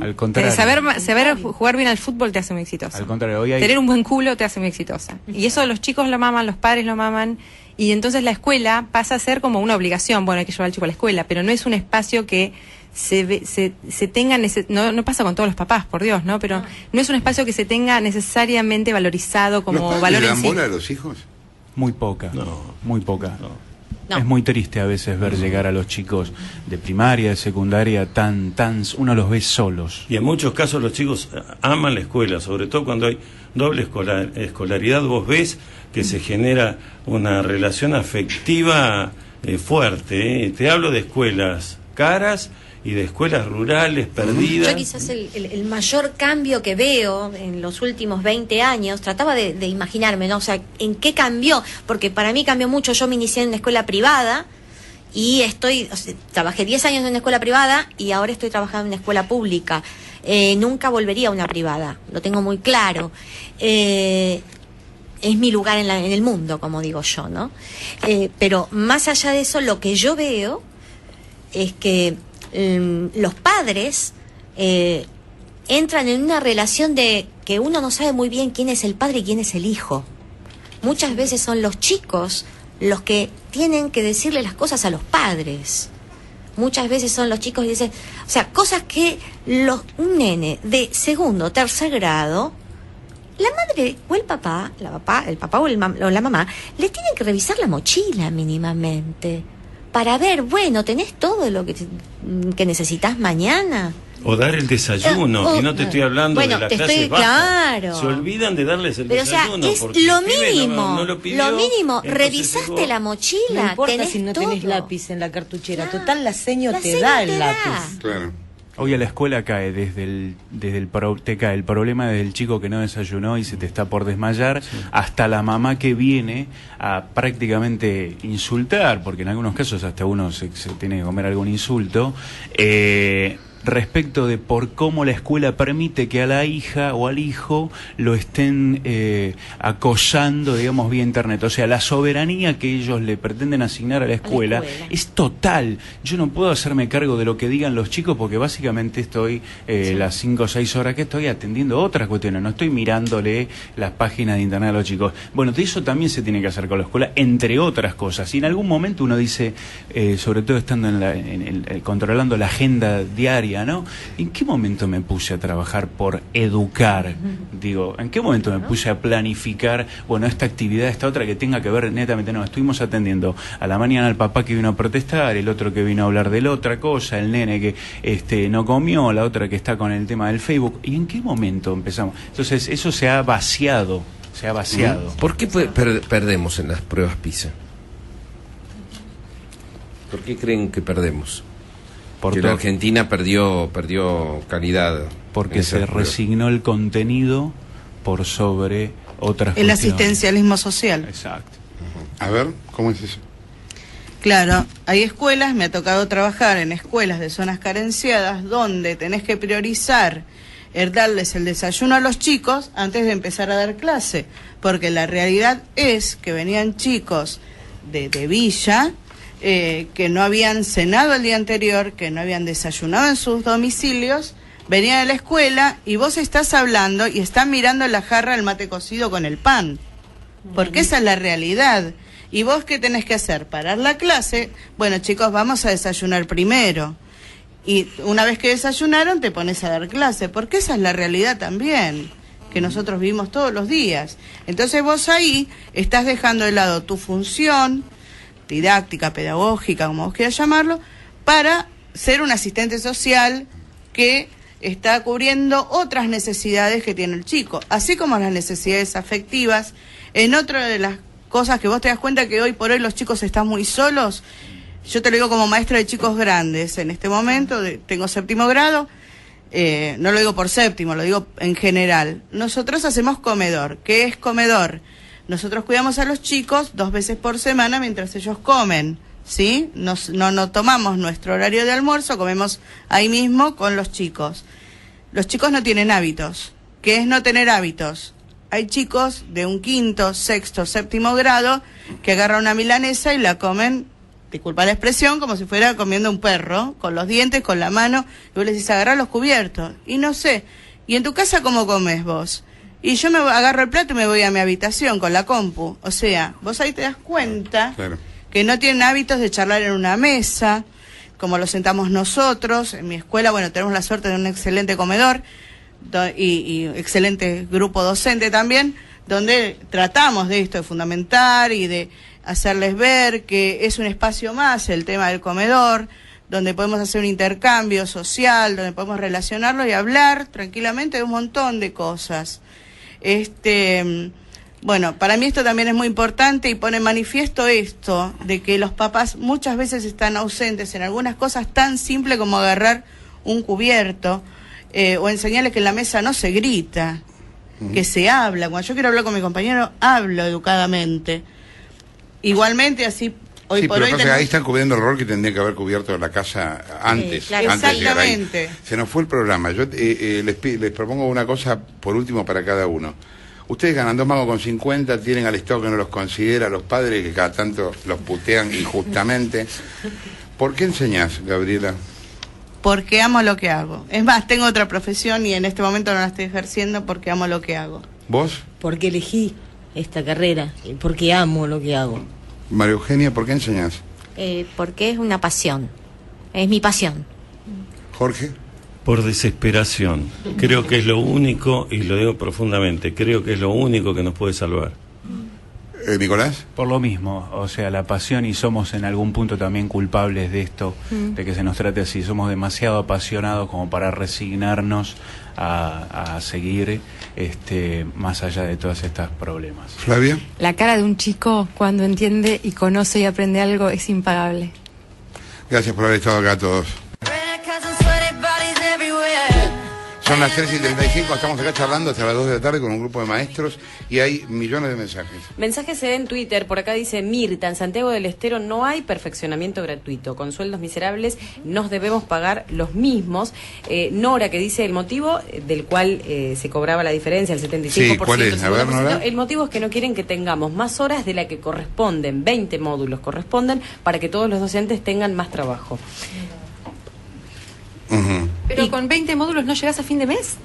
Al contrario. Saber jugar bien al fútbol te hace muy exitosa. Al contrario, hoy hay... Tener un buen culo te hace muy exitosa. Y eso los chicos lo maman, los padres lo maman, y entonces la escuela pasa a ser como una obligación. Bueno, hay que llevar al chico a la escuela, pero no es un espacio que se tenga... No pasa con todos los papás, por Dios, ¿no? Pero no es un espacio que se tenga necesariamente valorizado como valor en sí. ¿Los padres le dan bola a los hijos? Muy poca. Muy poca. No. Es muy triste a veces ver llegar a los chicos de primaria, de secundaria, uno los ve solos. Y en muchos casos los chicos aman la escuela, sobre todo cuando hay doble escolaridad. Vos ves que se genera una relación afectiva fuerte. Te hablo de escuelas caras y de escuelas rurales perdidas. Yo quizás el mayor cambio que veo en los últimos 20 años, trataba de imaginarme, ¿no? O sea, ¿en qué cambió? Porque para mí cambió mucho. Yo me inicié en una escuela privada y trabajé 10 años en una escuela privada y ahora estoy trabajando en una escuela pública. Nunca volvería a una privada, lo tengo muy claro. Es mi lugar en el mundo, como digo yo, ¿no? Pero más allá de eso, lo que yo veo es que los padres entran en una relación de que uno no sabe muy bien quién es el padre y quién es el hijo. Muchas veces son los chicos los que tienen que decirle las cosas a los padres. Muchas veces son los chicos que dicen, o sea, cosas que un nene de segundo o tercer grado, la madre o el papá o la mamá, le tienen que revisar la mochila mínimamente para ver, bueno, ¿tenés todo lo que necesitas mañana? O dar el desayuno, y no te estoy hablando de la clase baja. Claro. Se olvidan de darles el Pero, desayuno. O sea, porque lo el pibe mínimo, no lo pidió, lo mínimo, revisaste llegó. la mochila, No importa tenés si no todo. tenés lápiz en la cartuchera. Total, la seño La te seño da te el da. lápiz. Claro. Hoy a la escuela cae te cae el problema del chico que no desayunó y se te está por desmayar, hasta la mamá que viene a prácticamente insultar, porque en algunos casos hasta uno se tiene que comer algún insulto, respecto de por cómo la escuela permite que a la hija o al hijo lo estén acosando, digamos, vía internet. O sea, la soberanía que ellos le pretenden asignar a la escuela es total. Yo no puedo hacerme cargo de lo que digan los chicos porque básicamente estoy las 5 o 6 horas que estoy atendiendo otras cuestiones, no estoy mirándole las páginas de internet a los chicos. Bueno, de eso también se tiene que hacer con la escuela, entre otras cosas. Y en algún momento uno dice, sobre todo estando controlando la agenda diaria, ¿no? ¿En qué momento me puse a trabajar por educar? Digo, ¿en qué momento me puse a planificar, bueno, esta actividad, esta otra que tenga que ver netamente? No, estuvimos atendiendo a la mañana al papá que vino a protestar, el otro que vino a hablar de la otra cosa, el nene que no comió, la otra que está con el tema del Facebook. ¿Y en qué momento empezamos? Entonces, eso se ha vaciado. ¿Por qué perdemos en las pruebas PISA? ¿Por qué creen que perdemos? Que la Argentina perdió calidad. Porque se resignó el contenido por sobre otras el cuestiones. Asistencialismo social. Exacto. A ver, ¿cómo es eso? Claro, hay escuelas, me ha tocado trabajar en escuelas de zonas carenciadas donde tenés que priorizar darles el desayuno a los chicos antes de empezar a dar clase, porque la realidad es que venían chicos de villa que no habían cenado el día anterior, que no habían desayunado en sus domicilios, venían a la escuela y vos estás hablando y están mirando la jarra del mate cocido con el pan, porque esa es la realidad. ¿Y vos qué tenés que hacer? Parar la clase. Bueno, chicos, vamos a desayunar primero. Y una vez que desayunaron, te pones a dar clase, porque esa es la realidad también, que nosotros vivimos todos los días. Entonces vos ahí estás dejando de lado tu función didáctica, pedagógica, como vos quieras llamarlo, para ser un asistente social que está cubriendo otras necesidades que tiene el chico, así como las necesidades afectivas. En otra de las cosas que vos te das cuenta que hoy por hoy los chicos están muy solos, yo te lo digo como maestra de chicos grandes, en este momento tengo 7º grado, no lo digo por séptimo, lo digo en general. Nosotros hacemos comedor. ¿Qué es comedor? Nosotros cuidamos a los chicos 2 veces por semana mientras ellos comen, ¿sí? No tomamos nuestro horario de almuerzo, comemos ahí mismo con los chicos. Los chicos no tienen hábitos. ¿Qué es no tener hábitos? Hay chicos de un 5º, 6º, 7º grado que agarran una milanesa y la comen, disculpa la expresión, como si fuera comiendo un perro, con los dientes, con la mano, y vos les decís, agarrá los cubiertos. Y no sé, ¿y en tu casa cómo comes vos? Y yo me agarro el plato y me voy a mi habitación con la compu. O sea, vos ahí te das cuenta que no tienen hábitos de charlar en una mesa, como lo sentamos nosotros. En mi escuela, bueno, tenemos la suerte de un excelente comedor y excelente grupo docente también, donde tratamos de esto, de fundamentar y de hacerles ver que es un espacio más el tema del comedor, donde podemos hacer un intercambio social, donde podemos relacionarlo y hablar tranquilamente de un montón de cosas. Bueno, para mí esto también es muy importante y pone en manifiesto esto, de que los papás muchas veces están ausentes en algunas cosas tan simples como agarrar un cubierto o enseñarles que en la mesa no se grita, que se habla. Cuando yo quiero hablar con mi compañero, hablo educadamente. Igualmente, así hoy por hoy... ahí están cubriendo el rol que tendría que haber cubierto la casa antes. Claro. Antes de llegar ahí. Exactamente. Se nos fue el programa. Yo les propongo una cosa por último para cada uno. Ustedes ganan 2 mangos con 50, tienen al Estado que no los considera, los padres que cada tanto los putean injustamente. ¿Por qué enseñás, Gabriela? Porque amo lo que hago. Es más, tengo otra profesión y en este momento no la estoy ejerciendo porque amo lo que hago. ¿Vos? Porque elegí esta carrera, porque amo lo que hago. María Eugenia, ¿por qué enseñás? Porque es una pasión. Es mi pasión. Jorge. Por desesperación. Creo que es lo único, y lo digo profundamente, creo que es lo único que nos puede salvar. Nicolás. Por lo mismo, o sea, la pasión, y somos en algún punto también culpables de esto, de que se nos trate así. Somos demasiado apasionados como para resignarnos a seguir más allá de todos estos problemas. Flavia. La cara de un chico cuando entiende y conoce y aprende algo es impagable. Gracias por haber estado acá todos. Son las 3:35, estamos acá charlando hasta las 2 de la tarde con un grupo de maestros y hay millones de mensajes. Mensajes en Twitter, por acá dice Mirta, en Santiago del Estero no hay perfeccionamiento gratuito, con sueldos miserables nos debemos pagar los mismos. Nora, que dice el motivo del cual se cobraba la diferencia, el 75%. Sí, ¿cuál es? A ver, Nora. El motivo es que no quieren que tengamos más horas de la que corresponden, 20 módulos corresponden, para que todos los docentes tengan más trabajo. Pero con 20 módulos no llegas a fin de mes.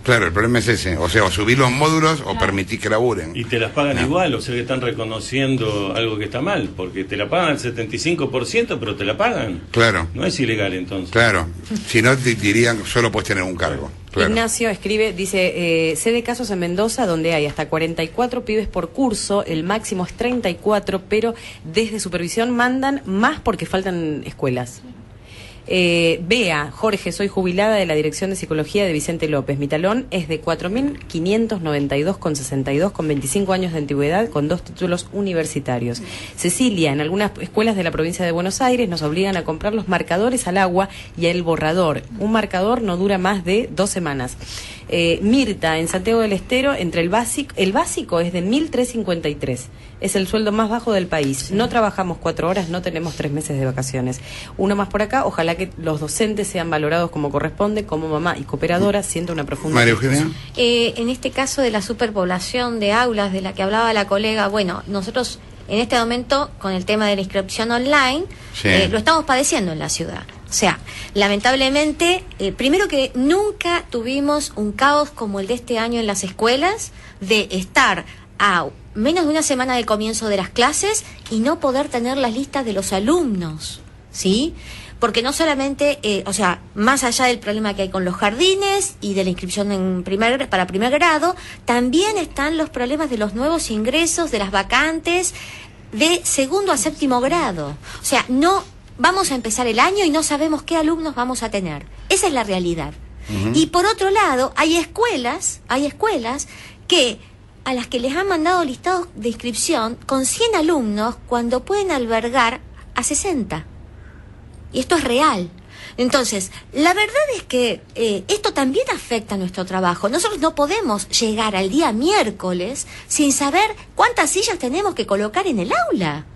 Claro, el problema es ese. O sea, o subir los módulos o permitir que laburen. Y te las pagan igual, o sea que están reconociendo algo que está mal, porque te la pagan al 75%, pero te la pagan. Claro. No es ilegal entonces. Claro. Si no, te dirían, solo puedes tener un cargo. Claro. Ignacio escribe, dice, sé de casos en Mendoza donde hay hasta 44 pibes por curso, el máximo es 34, pero desde supervisión mandan más porque faltan escuelas. Bea, Jorge, soy jubilada de la Dirección de Psicología de Vicente López. Mi talón es de 4.592,62 con 25 años de antigüedad con 2 títulos universitarios. Cecilia, en algunas escuelas de la provincia de Buenos Aires nos obligan a comprar los marcadores al agua y el borrador. Un marcador no dura más de 2 semanas. Mirta, en Santiago del Estero, el básico es de 1.353. Es el sueldo más bajo del país. No trabajamos 4 horas, no tenemos 3 meses de vacaciones. Uno más por acá, ojalá que los docentes sean valorados como corresponde, como mamá y cooperadora, siento una profunda... María Eugenia. En este caso de la superpoblación de aulas de la que hablaba la colega, bueno, nosotros en este momento con el tema de la inscripción online lo estamos padeciendo en la ciudad. O sea, lamentablemente, primero que nunca tuvimos un caos como el de este año en las escuelas, de estar a menos de una semana del comienzo de las clases y no poder tener las listas de los alumnos, ¿sí? Porque no solamente, o sea, más allá del problema que hay con los jardines y de la inscripción para primer grado, también están los problemas de los nuevos ingresos, de las vacantes de 2º a 7º grado. O sea, no vamos a empezar el año y no sabemos qué alumnos vamos a tener. Esa es la realidad. Y por otro lado, hay escuelas que a las que les han mandado listados de inscripción con 100 alumnos cuando pueden albergar a 60. Y esto es real. Entonces, la verdad es que esto también afecta a nuestro trabajo. Nosotros no podemos llegar al día miércoles sin saber cuántas sillas tenemos que colocar en el aula.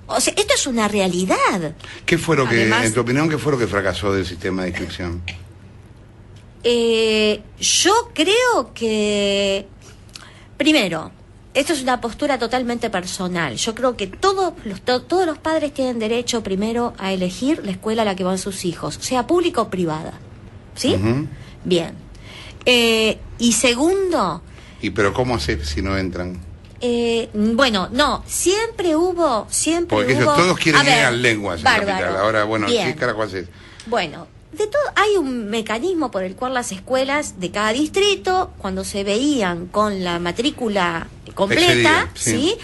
O sea, esto es una realidad. ¿Qué fue lo que, Además, en tu opinión, qué fue lo que fracasó del sistema de inscripción? Yo creo que, primero, esto es una postura totalmente personal. Yo creo que todos los padres tienen derecho primero a elegir la escuela a la que van sus hijos, sea pública o privada. ¿Sí? Bien. Y segundo... ¿Y pero cómo hacer si no entran? Bueno, no, siempre hubo... Porque ellos todos quieren ir a lenguas en bárbaro. capital. Ahora, bueno, Bien. ¿qué carajo haces? Bueno, de todo hay un mecanismo por el cual las escuelas de cada distrito, cuando se veían con la matrícula completa, Excedían, sí. ¿sí?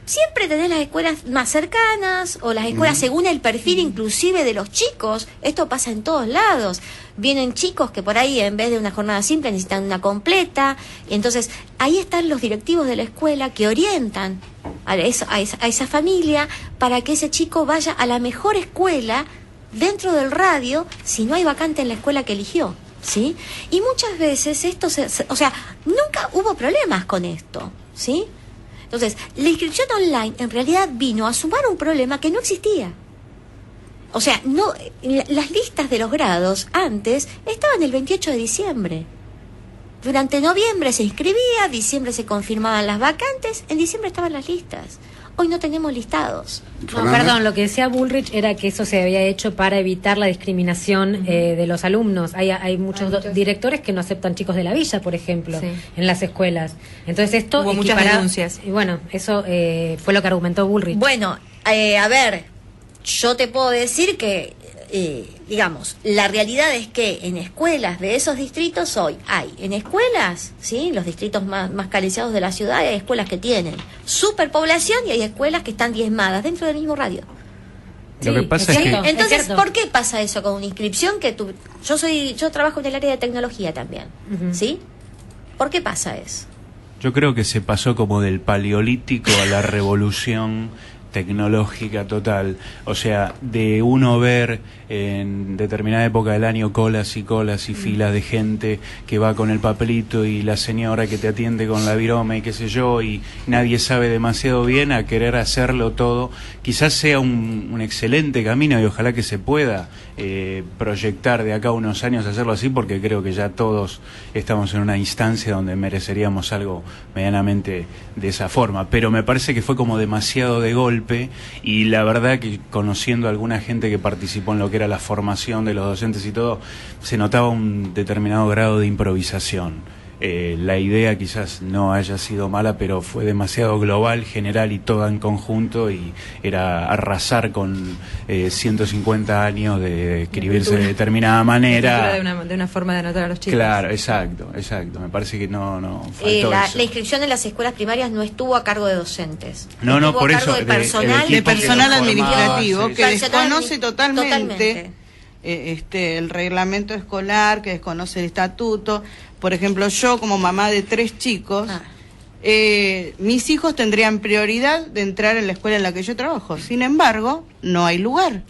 Siempre tenés las escuelas más cercanas o las escuelas según el perfil inclusive de los chicos. Esto pasa en todos lados. Vienen chicos que por ahí en vez de una jornada simple necesitan una completa. Y entonces ahí están los directivos de la escuela que orientan a esa familia para que ese chico vaya a la mejor escuela dentro del radio si no hay vacante en la escuela que eligió. ¿Sí? Y muchas veces esto o sea, nunca hubo problemas con esto. ¿Sí? Entonces, la inscripción online en realidad vino a sumar un problema que no existía. O sea, no, las listas de los grados antes estaban el 28 de diciembre. Durante noviembre se inscribía, diciembre se confirmaban las vacantes, en diciembre estaban las listas. Hoy no tenemos listados. No, perdón, lo que decía Bullrich era que eso se había hecho para evitar la discriminación de los alumnos. Hay muchos directores que no aceptan chicos de la villa, por ejemplo, en las escuelas. Entonces esto hubo muchas denuncias. Y bueno, eso fue lo que argumentó Bullrich. Bueno, a ver, yo te puedo decir que, digamos, la realidad es que en escuelas de esos distritos hoy hay, en escuelas, ¿sí? Los distritos más carenciados de la ciudad, hay escuelas que tienen superpoblación y hay escuelas que están diezmadas dentro del mismo radio. Lo que pasa es que... Entonces, ¿por qué pasa eso con una inscripción que yo trabajo en el área de tecnología también, ¿sí? ¿Por qué pasa eso? Yo creo que se pasó como del paleolítico a la revolución tecnológica total. O sea, de uno ver en determinada época del año colas y filas de gente que va con el papelito y la señora que te atiende con la viroma y qué sé yo, y nadie sabe demasiado bien, a querer hacerlo todo. Quizás sea un excelente camino y ojalá que se pueda proyectar de acá a unos años hacerlo así, porque creo que ya todos estamos en una instancia donde mereceríamos algo medianamente de esa forma, pero me parece que fue como demasiado de golpe, y la verdad que conociendo a alguna gente que participó en lo que era la formación de los docentes y todo, se notaba un determinado grado de improvisación. La idea quizás no haya sido mala, pero fue demasiado global, general y toda en conjunto, y era arrasar con 150 años de escribirse de determinada manera. De una forma de anotar a los chicos. Claro, exacto. Me parece que no faltó la eso. inscripción en las escuelas primarias no estuvo a cargo de docentes. No, estuvo por a cargo eso. de personal administrativo que desconoce totalmente. totalmente el reglamento escolar, que desconoce el estatuto. Por ejemplo, yo como mamá de 3 chicos, mis hijos tendrían prioridad de entrar en la escuela en la que yo trabajo. Sin embargo, no hay lugar.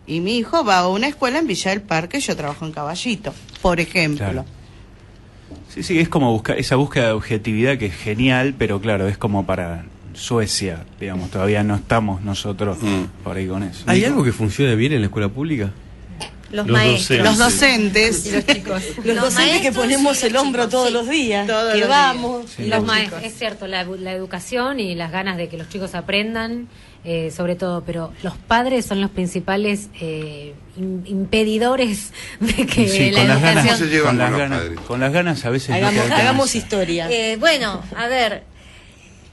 Y mi hijo va a una escuela en Villa del Parque, yo trabajo en Caballito, por ejemplo. Claro. Sí, es como buscar esa búsqueda de objetividad que es genial, pero claro, es como para Suecia, digamos, todavía no estamos nosotros por ahí con eso. ¿Hay algo que funcione bien en la escuela pública? Los maestros. Los docentes. Y los chicos. Los docentes que ponemos el hombro todos los días. Todos que los vamos. Sí. Los maestros, es cierto, la educación y las ganas de que los chicos aprendan, sobre todo, pero los padres son los principales impedidores de que la educación... Con las ganas a veces hagamos historia. Bueno, a ver,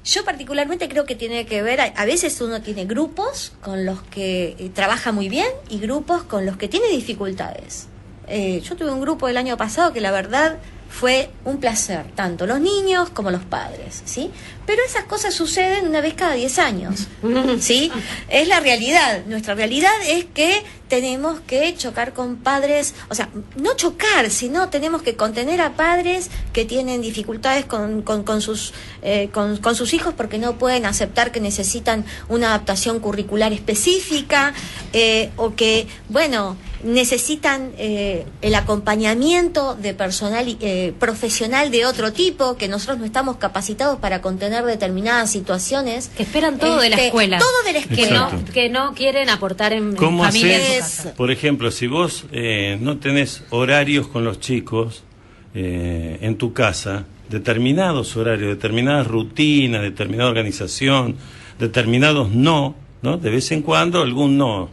yo particularmente creo que tiene que ver, a veces uno tiene grupos con los que trabaja muy bien y grupos con los que tiene dificultades. Yo tuve un grupo el año pasado que la verdad fue un placer, tanto los niños como los padres, ¿sí? Pero esas cosas suceden una vez cada 10 años, ¿sí? Es la realidad. Nuestra realidad es que tenemos que chocar con padres, o sea, no chocar, sino tenemos que contener a padres que tienen dificultades con sus hijos porque no pueden aceptar que necesitan una adaptación curricular específica, o que, bueno, necesitan el acompañamiento de personal profesional de otro tipo, que nosotros no estamos capacitados para contener determinadas situaciones. Que esperan todo de la escuela. Todo de la escuela. Que no quieren aportar en ¿Cómo familia. haces? Por ejemplo, si vos no tenés horarios con los chicos en tu casa, determinados horarios, determinadas rutinas, determinada organización, determinados no, de vez en cuando algún no.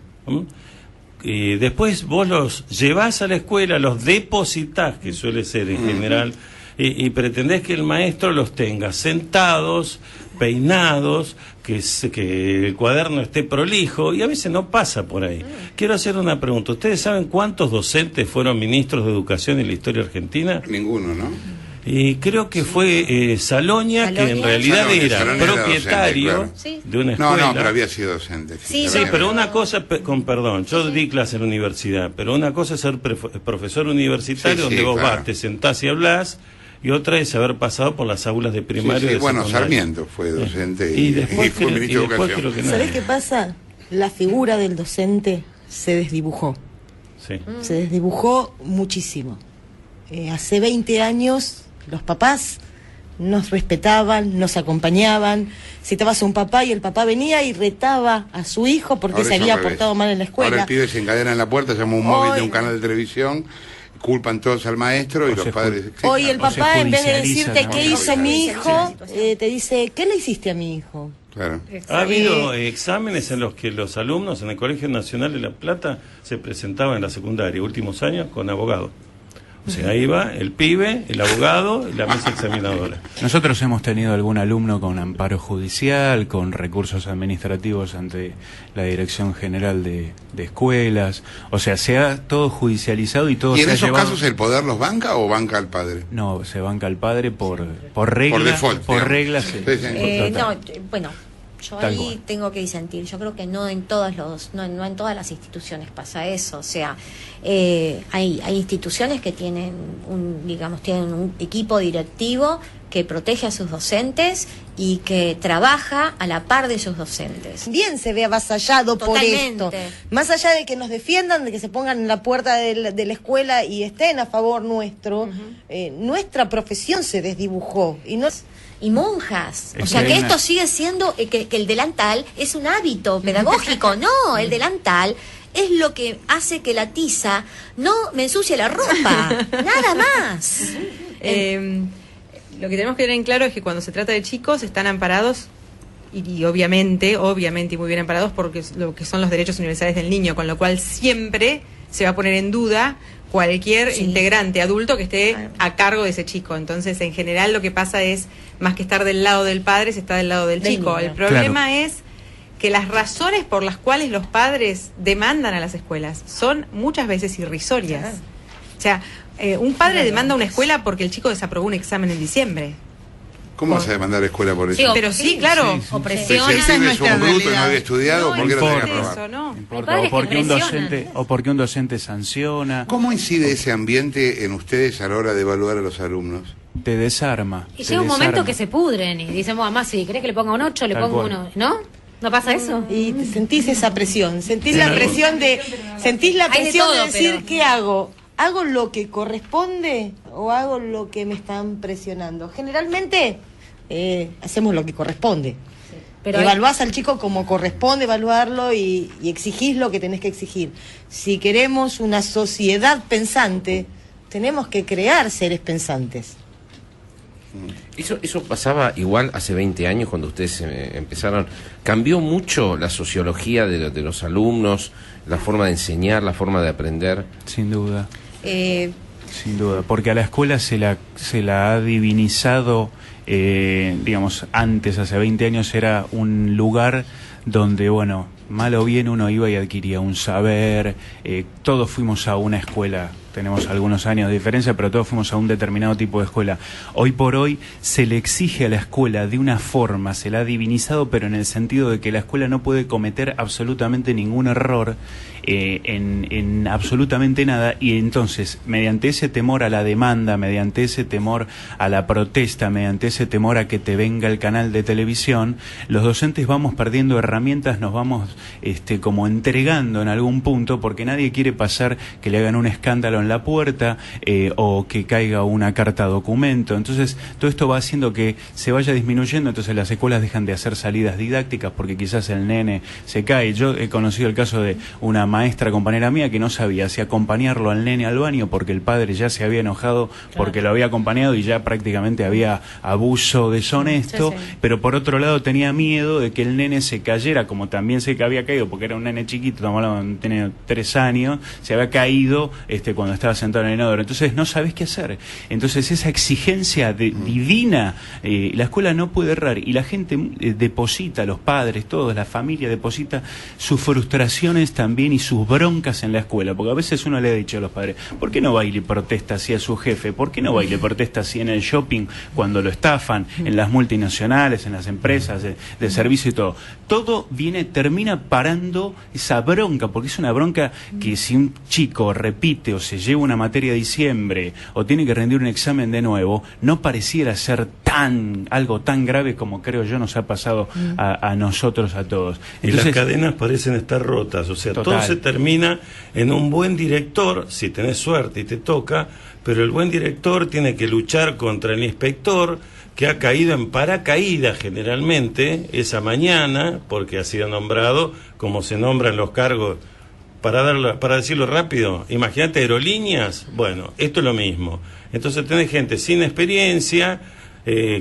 Y después vos los llevás a la escuela, los depositás, que suele ser en general, y pretendés que el maestro los tenga sentados, peinados, que el cuaderno esté prolijo, y a veces no pasa por ahí. Quiero hacer una pregunta. ¿Ustedes saben cuántos docentes fueron ministros de educación en la historia argentina? Ninguno, ¿no? Y creo que fue Saloña, que en realidad era propietario docente, de una escuela. No, pero había sido docente. Sí, pero una cosa, con perdón, yo di clase en la universidad, pero una cosa es ser profesor universitario, donde vos vas, te sentás y hablás, y otra es haber pasado por las aulas de primario. Sí, bueno, Sarmiento fue docente y después fue ministro de Educación. ¿Sabés qué pasa? La figura del docente se desdibujó. Sí. Se desdibujó muchísimo. Hace 20 años los papás nos respetaban, nos acompañaban. Citabas a un papá y el papá venía y retaba a su hijo porque Ahora se había portado mal en la escuela. Ahora el pibe se encadena en la puerta, llama un móvil de un canal de televisión, culpan todos al maestro y los padres... Hoy el papá, en vez de decirte ¿no? qué hizo mi hijo, te dice, ¿qué le hiciste a mi hijo? Claro. Ha habido exámenes en los que los alumnos en el Colegio Nacional de La Plata se presentaban en la secundaria, últimos años, con abogado. O sea, ahí va el pibe, el abogado y la mesa examinadora. Nosotros hemos tenido algún alumno con amparo judicial, con recursos administrativos ante la Dirección General de Escuelas. O sea, se ha todo judicializado y todo ¿Y en se ha esos llevado... casos el poder los banca o banca al padre? No, se banca al padre por regla. Por default. Por reglas. Bueno, yo Tal ahí cual. tengo que disentir. Yo creo que no en todas las instituciones pasa eso. O sea, hay instituciones que tienen tienen un equipo directivo que protege a sus docentes y que trabaja a la par de sus docentes. Bien se ve avasallado Totalmente. por esto. Más allá de que nos defiendan, de que se pongan en la puerta de la escuela y estén a favor nuestro, nuestra profesión se desdibujó. Y monjas. O sea, que esto sigue siendo, que el delantal es un hábito pedagógico. No, el delantal es lo que hace que la tiza no me ensucie la ropa. Nada más. Lo que tenemos que tener en claro es que cuando se trata de chicos están amparados y obviamente y muy bien amparados porque lo que son los derechos universales del niño, con lo cual siempre se va a poner en duda cualquier integrante adulto que esté a cargo de ese chico. Entonces, en general, lo que pasa es, más que estar del lado del padre, se está del lado del chico. niño. El problema es que las razones por las cuales los padres demandan a las escuelas son muchas veces irrisorias. O sea, un padre demanda a una escuela porque el chico desaprobó un examen en diciembre. ¿Cómo vas a demandar a la escuela por eso? Pero sí, claro. Opresión. Si el pibe es un bruto y no había estudiado, ¿por qué lo tenía que aprobar? Eso, no. O porque un docente sanciona. ¿Cómo incide ese ambiente en ustedes a la hora de evaluar a los alumnos? Te desarma. Y llega un momento que se pudren y dicen, mamá, si querés que le ponga un 8, le Tal pongo cual. uno. ¿No? ¿No pasa eso? Y te sentís esa presión, sentís la presión de decir, pero... ¿qué hago? ¿Hago lo que corresponde o hago lo que me están presionando? Generalmente hacemos lo que corresponde. Pero evaluás al chico como corresponde evaluarlo y exigís lo que tenés que exigir. Si queremos una sociedad pensante, tenemos que crear seres pensantes. Eso pasaba igual hace 20 años cuando ustedes empezaron. ¿Cambió mucho la sociología de los alumnos, la forma de enseñar, la forma de aprender? Sin duda. Sin duda, porque a la escuela se la ha divinizado, digamos, antes, hace 20 años era un lugar donde, bueno, mal o bien uno iba y adquiría un saber, todos fuimos a una escuela tenemos algunos años de diferencia, pero todos fuimos a un determinado tipo de escuela. Hoy por hoy se le exige a la escuela de una forma, se la ha divinizado, pero en el sentido de que la escuela no puede cometer absolutamente ningún error en absolutamente nada, y entonces mediante ese temor a la demanda, mediante ese temor a la protesta, mediante ese temor a que te venga el canal de televisión, los docentes vamos perdiendo herramientas, nos vamos como entregando en algún punto, porque nadie quiere pasar que le hagan un escándalo en la puerta o que caiga una carta documento. Entonces todo esto va haciendo que se vaya disminuyendo, entonces las escuelas dejan de hacer salidas didácticas porque quizás el nene se cae. Yo he conocido el caso de una maestra compañera mía que no sabía si acompañarlo al nene al baño porque el padre ya se había enojado porque lo había acompañado y ya prácticamente había abuso deshonesto, pero por otro lado tenía miedo de que el nene se cayera, como también sé que había caído porque era un nene chiquito, tenía 3 años, se había caído cuando estaba sentado en el inodoro. Entonces no sabés qué hacer. Entonces esa exigencia divina, la escuela no puede errar, y la gente deposita, los padres, todos, la familia deposita sus frustraciones también y sus broncas en la escuela, porque a veces uno le ha dicho a los padres, ¿por qué no va y le protesta así a su jefe? ¿Por qué no va y le protesta así en el shopping cuando lo estafan, en las multinacionales, en las empresas de servicio y todo? Todo termina parando esa bronca, porque es una bronca que si un chico repite o se lleva una materia de diciembre o tiene que rendir un examen de nuevo, no pareciera ser algo tan grave como creo yo nos ha pasado a nosotros, a todos. Entonces, y las cadenas parecen estar rotas, o sea, todo se termina en un buen director, si tenés suerte y te toca, pero el buen director tiene que luchar contra el inspector que ha caído en paracaídas generalmente esa mañana, porque ha sido nombrado como se nombran los cargos. Para decirlo rápido, imagínate aerolíneas, bueno, esto es lo mismo. Entonces tenés gente sin experiencia,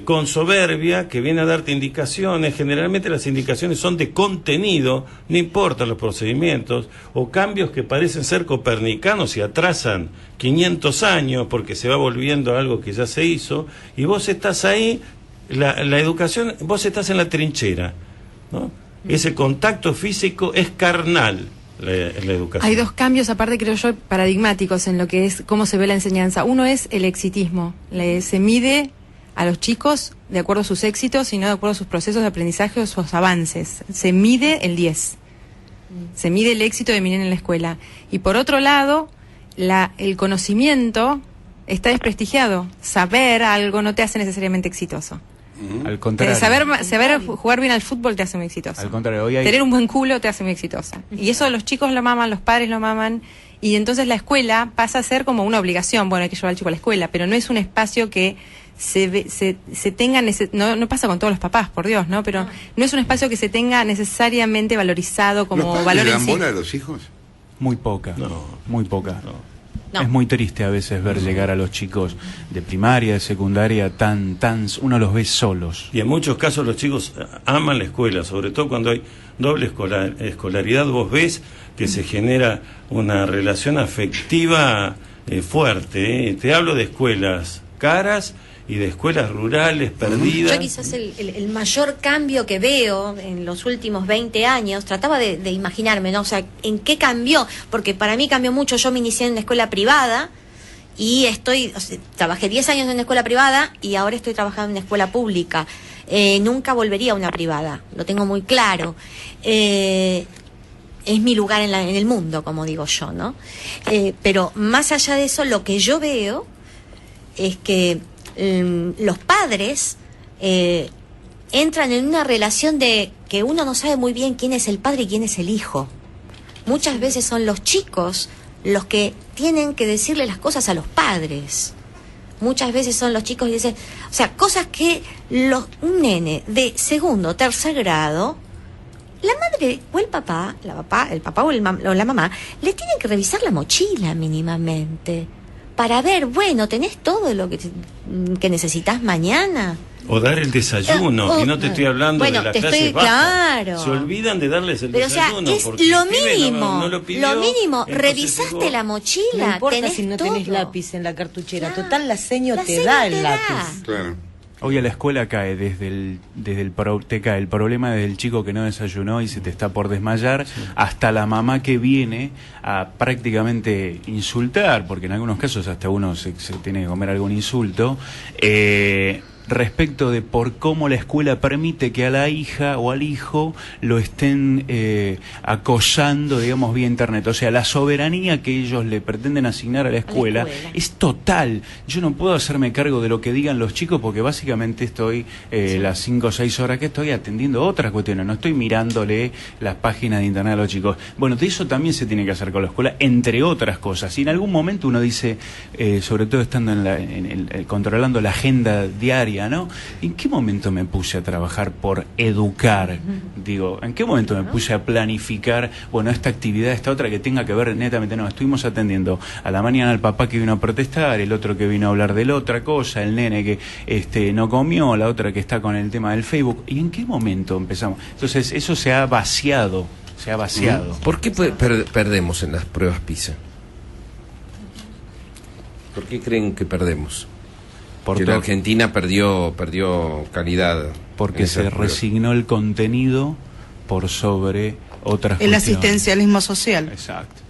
con soberbia, que viene a darte indicaciones. Generalmente las indicaciones son de contenido, no importan los procedimientos, o cambios que parecen ser copernicanos y atrasan 500 años porque se va volviendo algo que ya se hizo, y vos estás ahí, la educación, vos estás en la trinchera, ¿no? Ese contacto físico es carnal. La educación. Hay dos cambios, aparte creo yo, paradigmáticos en lo que es cómo se ve la enseñanza. Uno es el exitismo. Se mide a los chicos de acuerdo a sus éxitos y no de acuerdo a sus procesos de aprendizaje o sus avances. Se mide el 10. Se mide el éxito de mi nene en la escuela. Y por otro lado, el conocimiento está desprestigiado. Saber algo no te hace necesariamente exitoso. Al contrario. Saber jugar bien al fútbol te hace muy exitosa. Al contrario, hoy tener un buen culo te hace muy exitosa. Y eso los chicos lo maman, los padres lo maman, y entonces la escuela pasa a ser como una obligación. Bueno, hay que llevar al chico a la escuela, pero no es un espacio que se tenga, no pasa con todos los papás, por Dios, ¿no? Pero no es un espacio que se tenga necesariamente valorizado como valor en sí. ¿Los padres le dan bola a los hijos? Muy poca, muy poca. No. Es muy triste a veces ver llegar a los chicos de primaria, de secundaria, uno los ve solos. Y en muchos casos los chicos aman la escuela, sobre todo cuando hay doble escolaridad. Vos ves que se genera una relación afectiva fuerte. Te hablo de escuelas caras y de escuelas rurales perdidas. Yo quizás el mayor cambio que veo en los últimos 20 años, trataba de imaginarme, ¿no? O sea, ¿en qué cambió? Porque para mí cambió mucho. Yo me inicié en una escuela privada y trabajé 10 años en una escuela privada y ahora estoy trabajando en una escuela pública. Nunca volvería a una privada, lo tengo muy claro. Es mi lugar en el mundo, como digo yo, ¿no? Pero más allá de eso, lo que yo veo es que los padres entran en una relación de que uno no sabe muy bien quién es el padre y quién es el hijo. Muchas veces son los chicos los que tienen que decirle las cosas a los padres. Muchas veces son los chicos que dicen, o sea, cosas que un nene de segundo o tercer grado, la madre o el papá o la mamá, le tienen que revisar la mochila mínimamente para ver, bueno, ¿tenés todo lo que necesitas mañana? O dar el desayuno, y no te estoy hablando de las clases bajas. Claro. Se olvidan de darles el desayuno. Pero, o sea, es lo mínimo, no lo pidió, lo mínimo. Revisaste la mochila, no importa tenés si no todo. tenés lápiz en la cartuchera. Total, la seño te da el lápiz. Claro. Hoy a la escuela cae te cae el problema desde el chico que no desayunó y se te está por desmayar, hasta la mamá que viene a prácticamente insultar, porque en algunos casos hasta uno se tiene que comer algún insulto, respecto de por cómo la escuela permite que a la hija o al hijo lo estén acosando, digamos, vía internet. O sea, la soberanía que ellos le pretenden asignar a la escuela es total. Yo no puedo hacerme cargo de lo que digan los chicos porque básicamente estoy las 5 o 6 horas que estoy atendiendo otras cuestiones, no estoy mirándole las páginas de internet a los chicos. Bueno, de eso también se tiene que hacer con la escuela, entre otras cosas. Y en algún momento uno dice, sobre todo estando controlando la agenda diaria, ¿no? ¿En qué momento me puse a trabajar por educar? Digo, ¿en qué momento me puse a planificar, bueno, esta actividad, esta otra que tenga que ver netamente? No, estuvimos atendiendo a la mañana al papá que vino a protestar, el otro que vino a hablar de la otra cosa, el nene que no comió, la otra que está con el tema del Facebook. ¿Y en qué momento empezamos? Entonces, eso se ha vaciado. ¿Por qué perdemos en las pruebas PISA? ¿Por qué creen que perdemos? Porque la Argentina perdió calidad. Porque se resignó el contenido por sobre otras el cuestiones. Asistencialismo social. Exacto.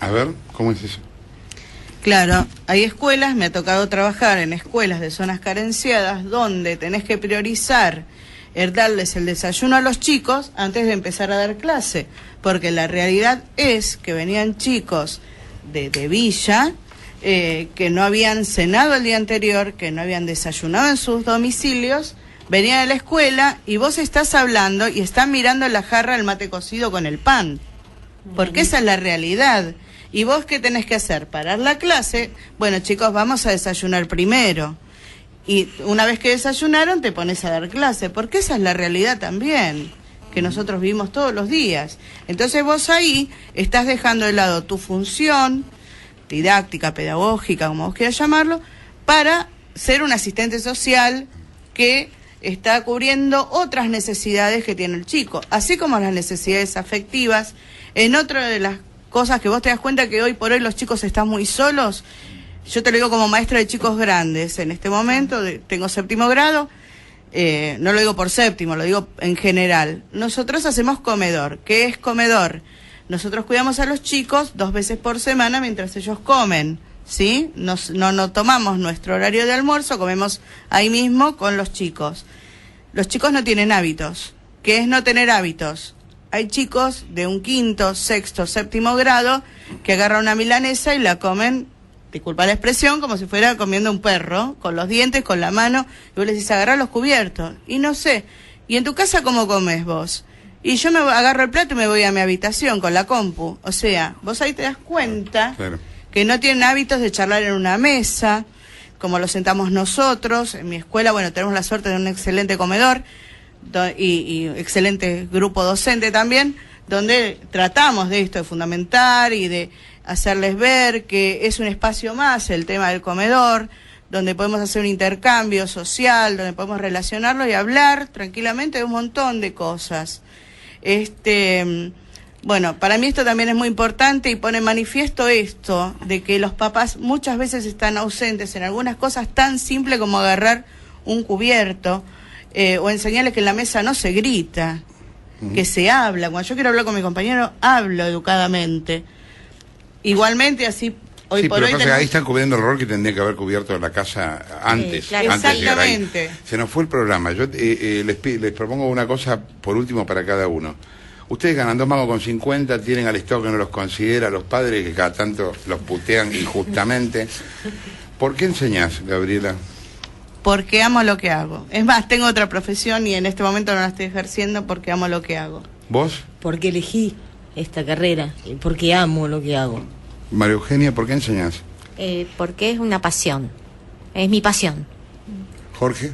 A ver, ¿cómo es eso? Claro, hay escuelas, me ha tocado trabajar en escuelas de zonas carenciadas donde tenés que priorizar darles el desayuno a los chicos antes de empezar a dar clase, porque la realidad es que venían chicos de villa que no habían cenado el día anterior, que no habían desayunado en sus domicilios, venían a la escuela y vos estás hablando y están mirando la jarra del mate cocido con el pan, porque esa es la realidad. ¿Y vos qué tenés que hacer? Parar la clase. Bueno, chicos, vamos a desayunar primero. Y una vez que desayunaron, te pones a dar clase, porque esa es la realidad también, que nosotros vivimos todos los días. Entonces vos ahí estás dejando de lado tu función didáctica, pedagógica, como vos quieras llamarlo, para ser un asistente social que está cubriendo otras necesidades que tiene el chico, así como las necesidades afectivas. En otra de las cosas que vos te das cuenta que hoy por hoy los chicos están muy solos, yo te lo digo como maestra de chicos grandes, en este momento tengo 7º grado, no lo digo por séptimo, lo digo en general. Nosotros hacemos comedor. ¿Qué es comedor? Nosotros cuidamos a los chicos 2 veces por semana mientras ellos comen, ¿sí? No tomamos nuestro horario de almuerzo, comemos ahí mismo con los chicos. Los chicos no tienen hábitos. ¿Qué es no tener hábitos? Hay chicos de un 5º, 6º, 7º grado que agarran una milanesa y la comen, disculpa la expresión, como si fuera comiendo un perro, con los dientes, con la mano, y vos les decís, agarrá los cubiertos. Y no sé, ¿y en tu casa cómo comes vos? Y yo me agarro el plato y me voy a mi habitación con la compu. O sea, vos ahí te das cuenta que no tienen hábitos de charlar en una mesa, como lo sentamos nosotros. En mi escuela, bueno, tenemos la suerte de un excelente comedor y excelente grupo docente también, donde tratamos de esto, de fundamentar y de hacerles ver que es un espacio más el tema del comedor, donde podemos hacer un intercambio social, donde podemos relacionarlo y hablar tranquilamente de un montón de cosas. Bueno, para mí esto también es muy importante y pone en manifiesto esto, de que los papás muchas veces están ausentes en algunas cosas tan simples como agarrar un cubierto o enseñarles que en la mesa no se grita, que se habla. Cuando yo quiero hablar con mi compañero, hablo educadamente. Igualmente, así hoy por hoy... Ahí están cubriendo el rol que tendría que haber cubierto en la casa antes. Claro. Antes de llegar ahí. Exactamente. Se nos fue el programa. Yo les propongo una cosa por último para cada uno. Ustedes ganan 2 mangos con 50, tienen al Estado que no los considera, los padres que cada tanto los putean injustamente. ¿Por qué enseñás, Gabriela? Porque amo lo que hago. Es más, tengo otra profesión y en este momento no la estoy ejerciendo porque amo lo que hago. ¿Vos? Porque elegí esta carrera y porque amo lo que hago. María Eugenia, ¿por qué enseñás? Porque es una pasión. Es mi pasión. Jorge.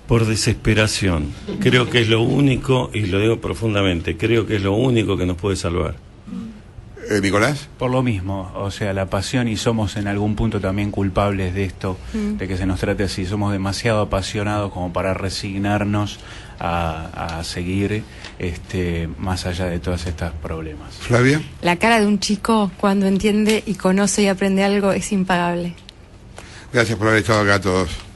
Por desesperación. Creo que es lo único, y lo digo profundamente, creo que es lo único que nos puede salvar. Nicolás. Por lo mismo, o sea, la pasión, y somos en algún punto también culpables de esto, de que se nos trate así. Somos demasiado apasionados como para resignarnos a seguir más allá de todos estos problemas. Flavia. La cara de un chico cuando entiende y conoce y aprende algo es impagable. Gracias por haber estado acá todos.